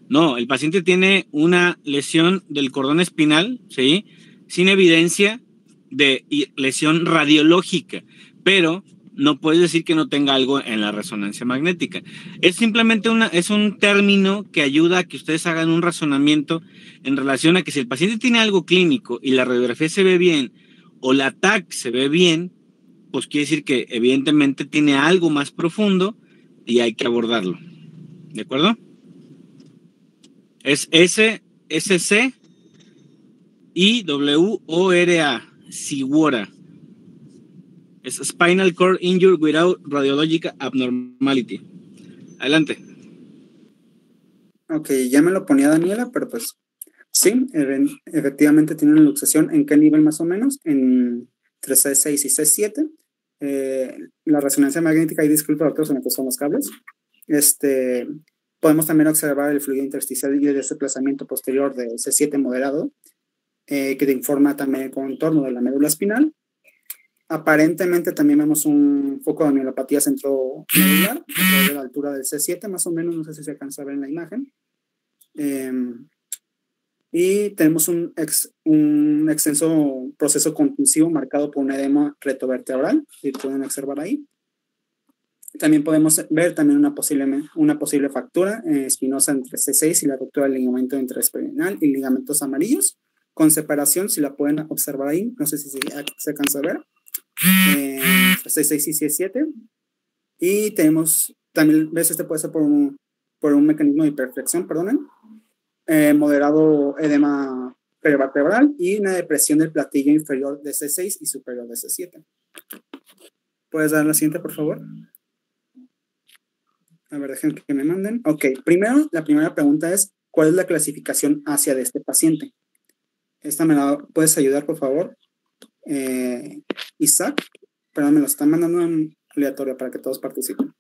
No, el paciente tiene una lesión del cordón espinal, ¿sí? Sin evidencia de lesión radiológica, pero no puedes decir que no tenga algo en la resonancia magnética. Es simplemente es un término que ayuda a que ustedes hagan un razonamiento en relación a que si el paciente tiene algo clínico y la radiografía se ve bien o la TAC se ve bien, pues quiere decir que evidentemente tiene algo más profundo y hay que abordarlo. ¿De acuerdo? Es SC y WORA, SIWORA. Es Spinal Cord Injury Without Radiologic Abnormality. Adelante. Ok, ya me lo ponía Daniela, pero pues sí, efectivamente tiene una luxación. ¿En qué nivel más o menos? Entre C6 y C7. La resonancia magnética, y disculpa, doctor, se me son los cables. Podemos también observar el fluido intersticial y el desplazamiento posterior de C7 moderado, que te informa también el contorno de la médula espinal. Aparentemente también vemos un foco de mielopatía centromedular, de la altura del C7 más o menos, no sé si se alcanza a ver en la imagen. Y tenemos un extenso proceso contusivo marcado por un edema retrovertebral, que pueden observar ahí. También podemos ver también una posible fractura espinosa entre C6 y la ruptura del ligamento intraespinal y ligamentos amarillos, con separación, si la pueden observar ahí, no sé si se alcanza a ver, C6 y C7. Y tenemos, también, ¿ves? Puede ser por un mecanismo de hiperflexión, perdonen, moderado edema perivertebral y una depresión del platillo inferior de C6 y superior de C7. ¿Puedes dar la siguiente, por favor? A ver, dejen que me manden. Ok, primero, la primera pregunta es, ¿cuál es la clasificación ASIA de este paciente? Esta me la puedes ayudar, por favor. Isaac, perdón, me lo están mandando en aleatorio para que todos participen.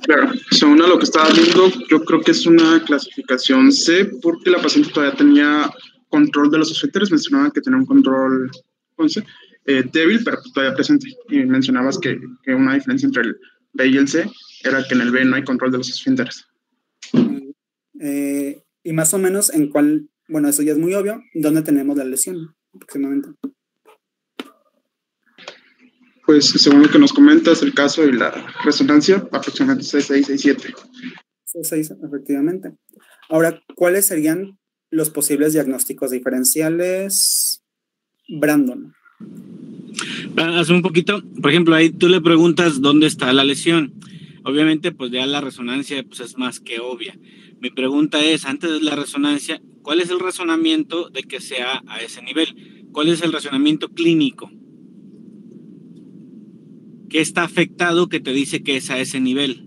Claro, según a lo que estaba viendo, yo creo que es una clasificación C, porque la paciente todavía tenía control de los esfínteres, mencionaba que tenía un control débil, pero todavía presente. Y mencionabas que una diferencia entre el B y el C era que en el B no hay control de los esfínteres. Y más o menos en cuál, bueno, eso ya es muy obvio, ¿dónde tenemos la lesión aproximadamente? Pues según lo que nos comentas, el caso y la resonancia, aproximadamente C6, C7. C6, efectivamente. Ahora, ¿cuáles serían los posibles diagnósticos diferenciales, Brandon? Hace un poquito, por ejemplo, ahí tú le preguntas dónde está la lesión. Obviamente, pues ya la resonancia pues es más que obvia. Mi pregunta es, antes de la resonancia, ¿cuál es el razonamiento de que sea a ese nivel? ¿Cuál es el razonamiento clínico? ¿Qué está afectado que te dice que es a ese nivel?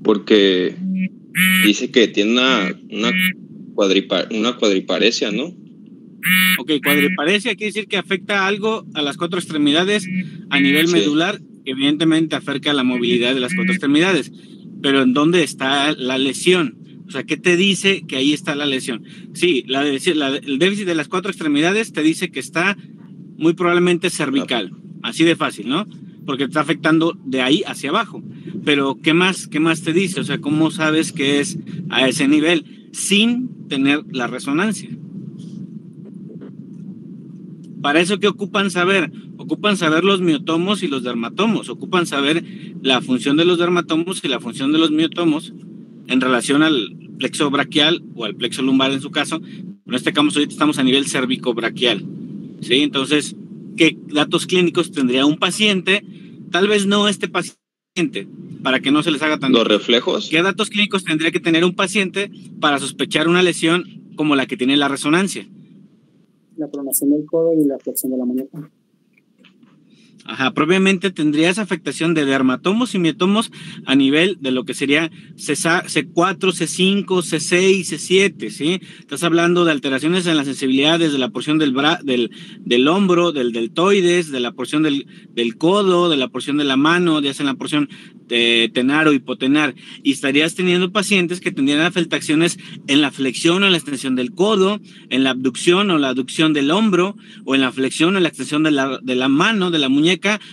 Porque dice que tiene una cuadriparesia, ¿no? Ok, cuadriparesia quiere decir que afecta algo a las 4 extremidades a nivel medular, que evidentemente afecta la movilidad de las 4 extremidades. Pero ¿en dónde está la lesión? O sea, ¿qué te dice que ahí está la lesión? Sí, el déficit de las 4 extremidades te dice que está muy probablemente cervical. Así de fácil, ¿no? Porque te está afectando de ahí hacia abajo. Pero ¿qué más te dice? O sea, ¿cómo sabes que es a ese nivel sin tener la resonancia? Para eso, ¿qué ocupan saber? Ocupan saber los miotomos y los dermatomos. Ocupan saber la función de los dermatomos y la función de los miotomos en relación al plexo braquial o al plexo lumbar en su caso. En este caso, ahorita estamos a nivel cervicobraquial. ¿Sí? Entonces, ¿qué datos clínicos tendría un paciente? Tal vez no este paciente, para que no se les haga tan... ¿Los reflejos? ¿Qué datos clínicos tendría que tener un paciente para sospechar una lesión como la que tiene la resonancia? La pronación del codo y la flexión de la muñeca. Ajá, propiamente tendría esa afectación de dermatomos y miotomos a nivel de lo que sería C4, C5, C6, C7, ¿sí? Estás hablando de alteraciones en la sensibilidad desde la porción del hombro, del deltoides, de la porción del codo, de la porción de la mano, ya sea en la porción de tenar o hipotenar. Y estarías teniendo pacientes que tendrían afectaciones en la flexión o en la extensión del codo, en la abducción o la aducción del hombro, o en la flexión o la extensión de la mano, de la muñeca,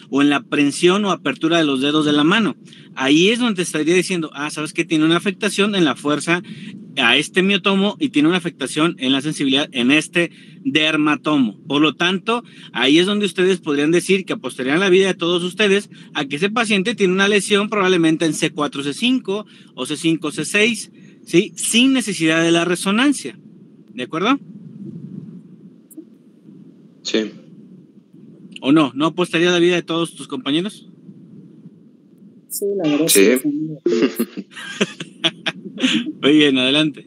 o en la prensión o apertura de los dedos de la mano. Ahí es donde te estaría diciendo, ¿sabes qué? Tiene una afectación en la fuerza a este miotomo y tiene una afectación en la sensibilidad en este dermatomo. Por lo tanto, ahí es donde ustedes podrían decir que apostarían la vida de todos ustedes a que ese paciente tiene una lesión probablemente en C4, C5 o C5, C6, ¿sí? Sin necesidad de la resonancia. ¿De acuerdo? Sí. ¿O no? ¿No apostaría la vida de todos tus compañeros? Sí, la verdad. Sí. Muy bien, adelante.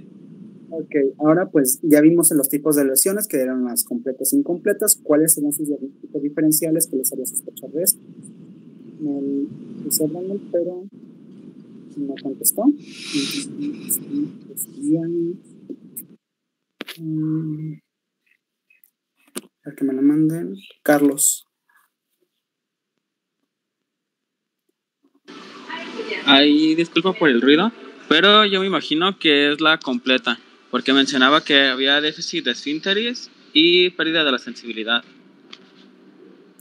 Ok, ahora pues ya vimos en los tipos de lesiones que eran las completas e incompletas. ¿Cuáles serían sus diagnósticos diferenciales que les haría sospechar de esto? Pero no contestó. Para que me lo manden. Carlos. Ahí disculpa por el ruido, pero yo me imagino que es la completa, porque mencionaba que había déficit de esfínteres y pérdida de la sensibilidad.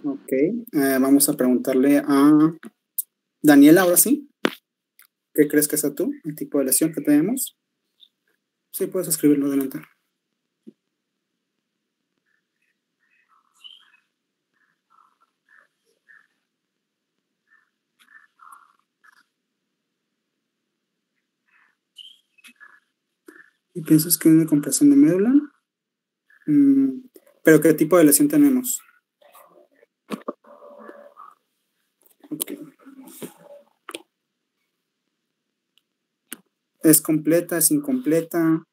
Ok, vamos a preguntarle a Daniela, ahora sí. ¿Qué crees que sea tú, el tipo de lesión que tenemos? Sí, puedes escribirlo adelante. ¿Y piensas que es una compresión de médula? ¿Pero qué tipo de lesión tenemos? Okay. ¿Es completa? ¿Es incompleta?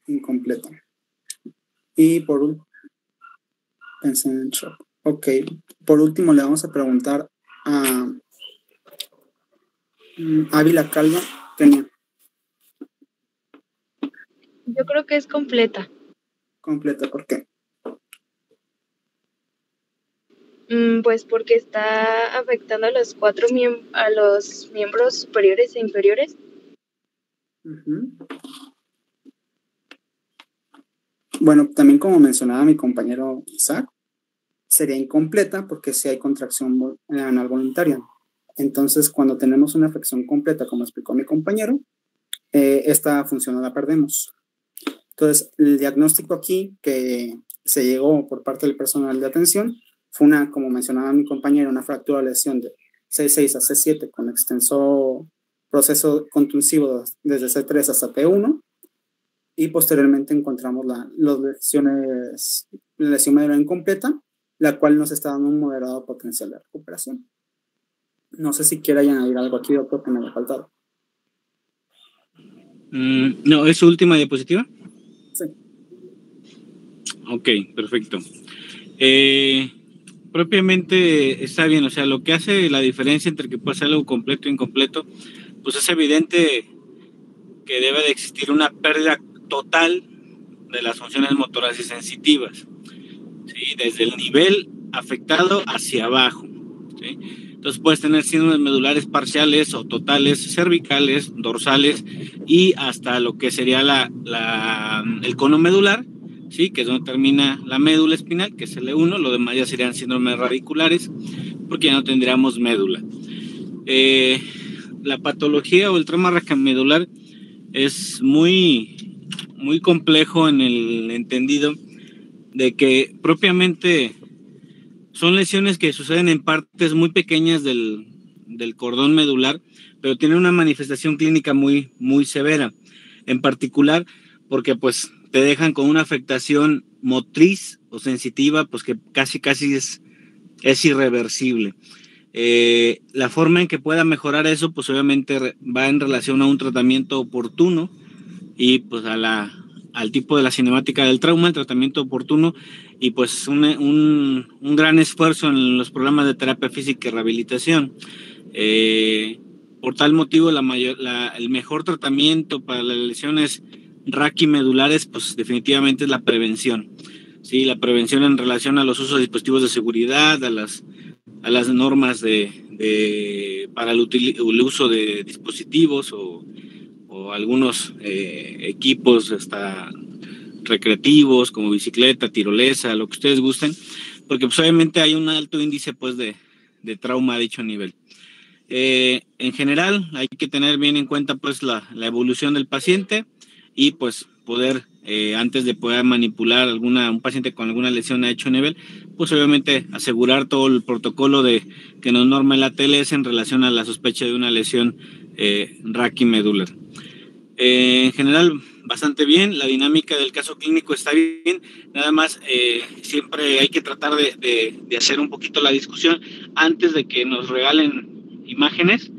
Incompleta. Y por último, pensé en shock. Ok, por último le vamos a preguntar a Ávila Calva. Tenía. Yo creo que es completa. Completa, ¿por qué? Pues porque está afectando a los miembros superiores e inferiores. Bueno, también como mencionaba mi compañero Isaac, sería incompleta porque si hay contracción anal voluntaria. Entonces, cuando tenemos una afección completa, como explicó mi compañero, esta función no la perdemos. Entonces, el diagnóstico aquí que se llegó por parte del personal de atención fue como mencionaba mi compañero, una fractura o lesión de C6 a C7 con extenso proceso contusivo desde C3 hasta T1 y posteriormente encontramos la lesión medular incompleta, la cual nos está dando un moderado potencial de recuperación. No sé si quiere añadir algo aquí, doctor, que me haya faltado. No, ¿es su última diapositiva? Sí. Ok, perfecto. Propiamente está bien, o sea, lo que hace la diferencia entre que puede ser algo completo e incompleto, pues es evidente que debe de existir una pérdida total de las funciones motoras y sensitivas, ¿sí? Desde el nivel afectado hacia abajo, ¿sí? Entonces puedes tener síndromes medulares parciales o totales, cervicales, dorsales y hasta lo que sería el cono medular, ¿sí? Que es donde termina la médula espinal, que es el E1, lo demás ya serían síndromes radiculares, porque ya no tendríamos médula. La patología o el trauma raquimedular es muy complejo en el entendido de que propiamente son lesiones que suceden en partes muy pequeñas del cordón medular, pero tienen una manifestación clínica muy severa, en particular porque pues te dejan con una afectación motriz o sensitiva, pues que casi es irreversible. La forma en que pueda mejorar eso, pues obviamente va en relación a un tratamiento oportuno y pues al tipo de la cinemática del trauma, el tratamiento oportuno y pues un gran esfuerzo en los programas de terapia física y rehabilitación. Por tal motivo, el mejor tratamiento para las lesiones raquimedulares, pues definitivamente es la prevención. Sí, la prevención en relación a los usos de dispositivos de seguridad, a las normas para el uso de dispositivos o algunos equipos hasta recreativos como bicicleta, tirolesa, lo que ustedes gusten, porque pues obviamente hay un alto índice pues de trauma a dicho nivel. En general hay que tener bien en cuenta pues la evolución del paciente y pues poder antes de poder manipular un paciente con alguna lesión a dicho nivel, pues obviamente asegurar todo el protocolo que nos norma el ATLS en relación a la sospecha de una lesión raquimedular. En general, bastante bien. La dinámica del caso clínico está bien. Nada más, siempre hay que tratar de hacer un poquito la discusión antes de que nos regalen imágenes.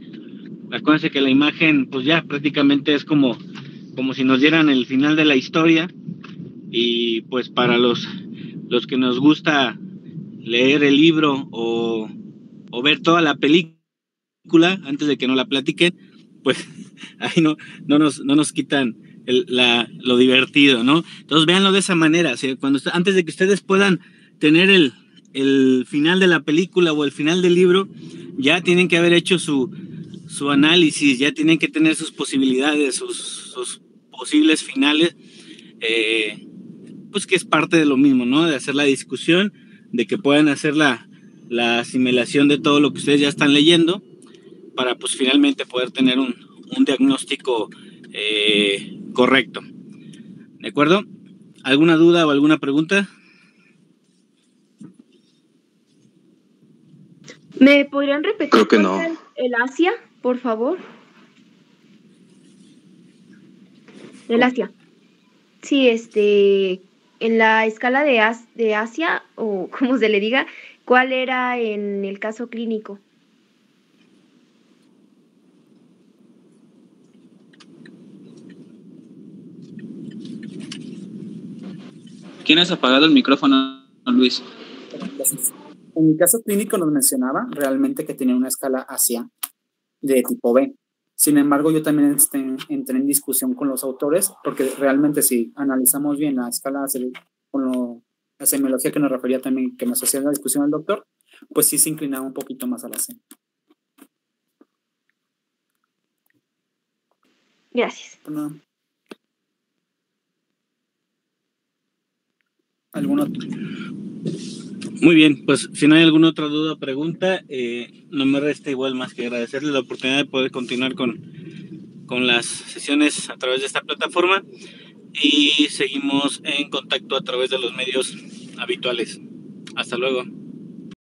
Acuérdense que la imagen, pues ya prácticamente es como si nos dieran el final de la historia. Y pues para los que nos gusta leer el libro o ver toda la película antes de que nos la platiquen, pues ahí no nos quitan lo divertido, ¿no? Entonces véanlo de esa manera, ¿sí? Antes de que ustedes puedan tener el final de la película o el final del libro, ya tienen que haber hecho su análisis, ya tienen que tener sus posibilidades, sus posibles finales, pues que es parte de lo mismo, ¿no? De hacer la discusión, de que puedan hacer la asimilación de todo lo que ustedes ya están leyendo, para pues finalmente poder tener un diagnóstico correcto. ¿De acuerdo? ¿Alguna duda o alguna pregunta? ¿Me podrían repetir? Creo que no. El Asia, por favor. El Asia. Sí, en la escala de Asia, o como se le diga, ¿cuál era en el caso clínico? ¿Tienes apagado el micrófono, Luis? En mi caso clínico nos mencionaba realmente que tenía una escala Asia de tipo B. Sin embargo, yo también entré en discusión con los autores, porque realmente si analizamos bien la escala con la semiología que nos refería también, que nos hacía la discusión el doctor, pues sí se inclinaba un poquito más a la C. Gracias. No. ¿Algún otro? Muy bien, pues si no hay alguna otra duda o pregunta, no me resta igual más que agradecerles la oportunidad de poder continuar con las sesiones a través de esta plataforma y seguimos en contacto a través de los medios habituales. Hasta luego.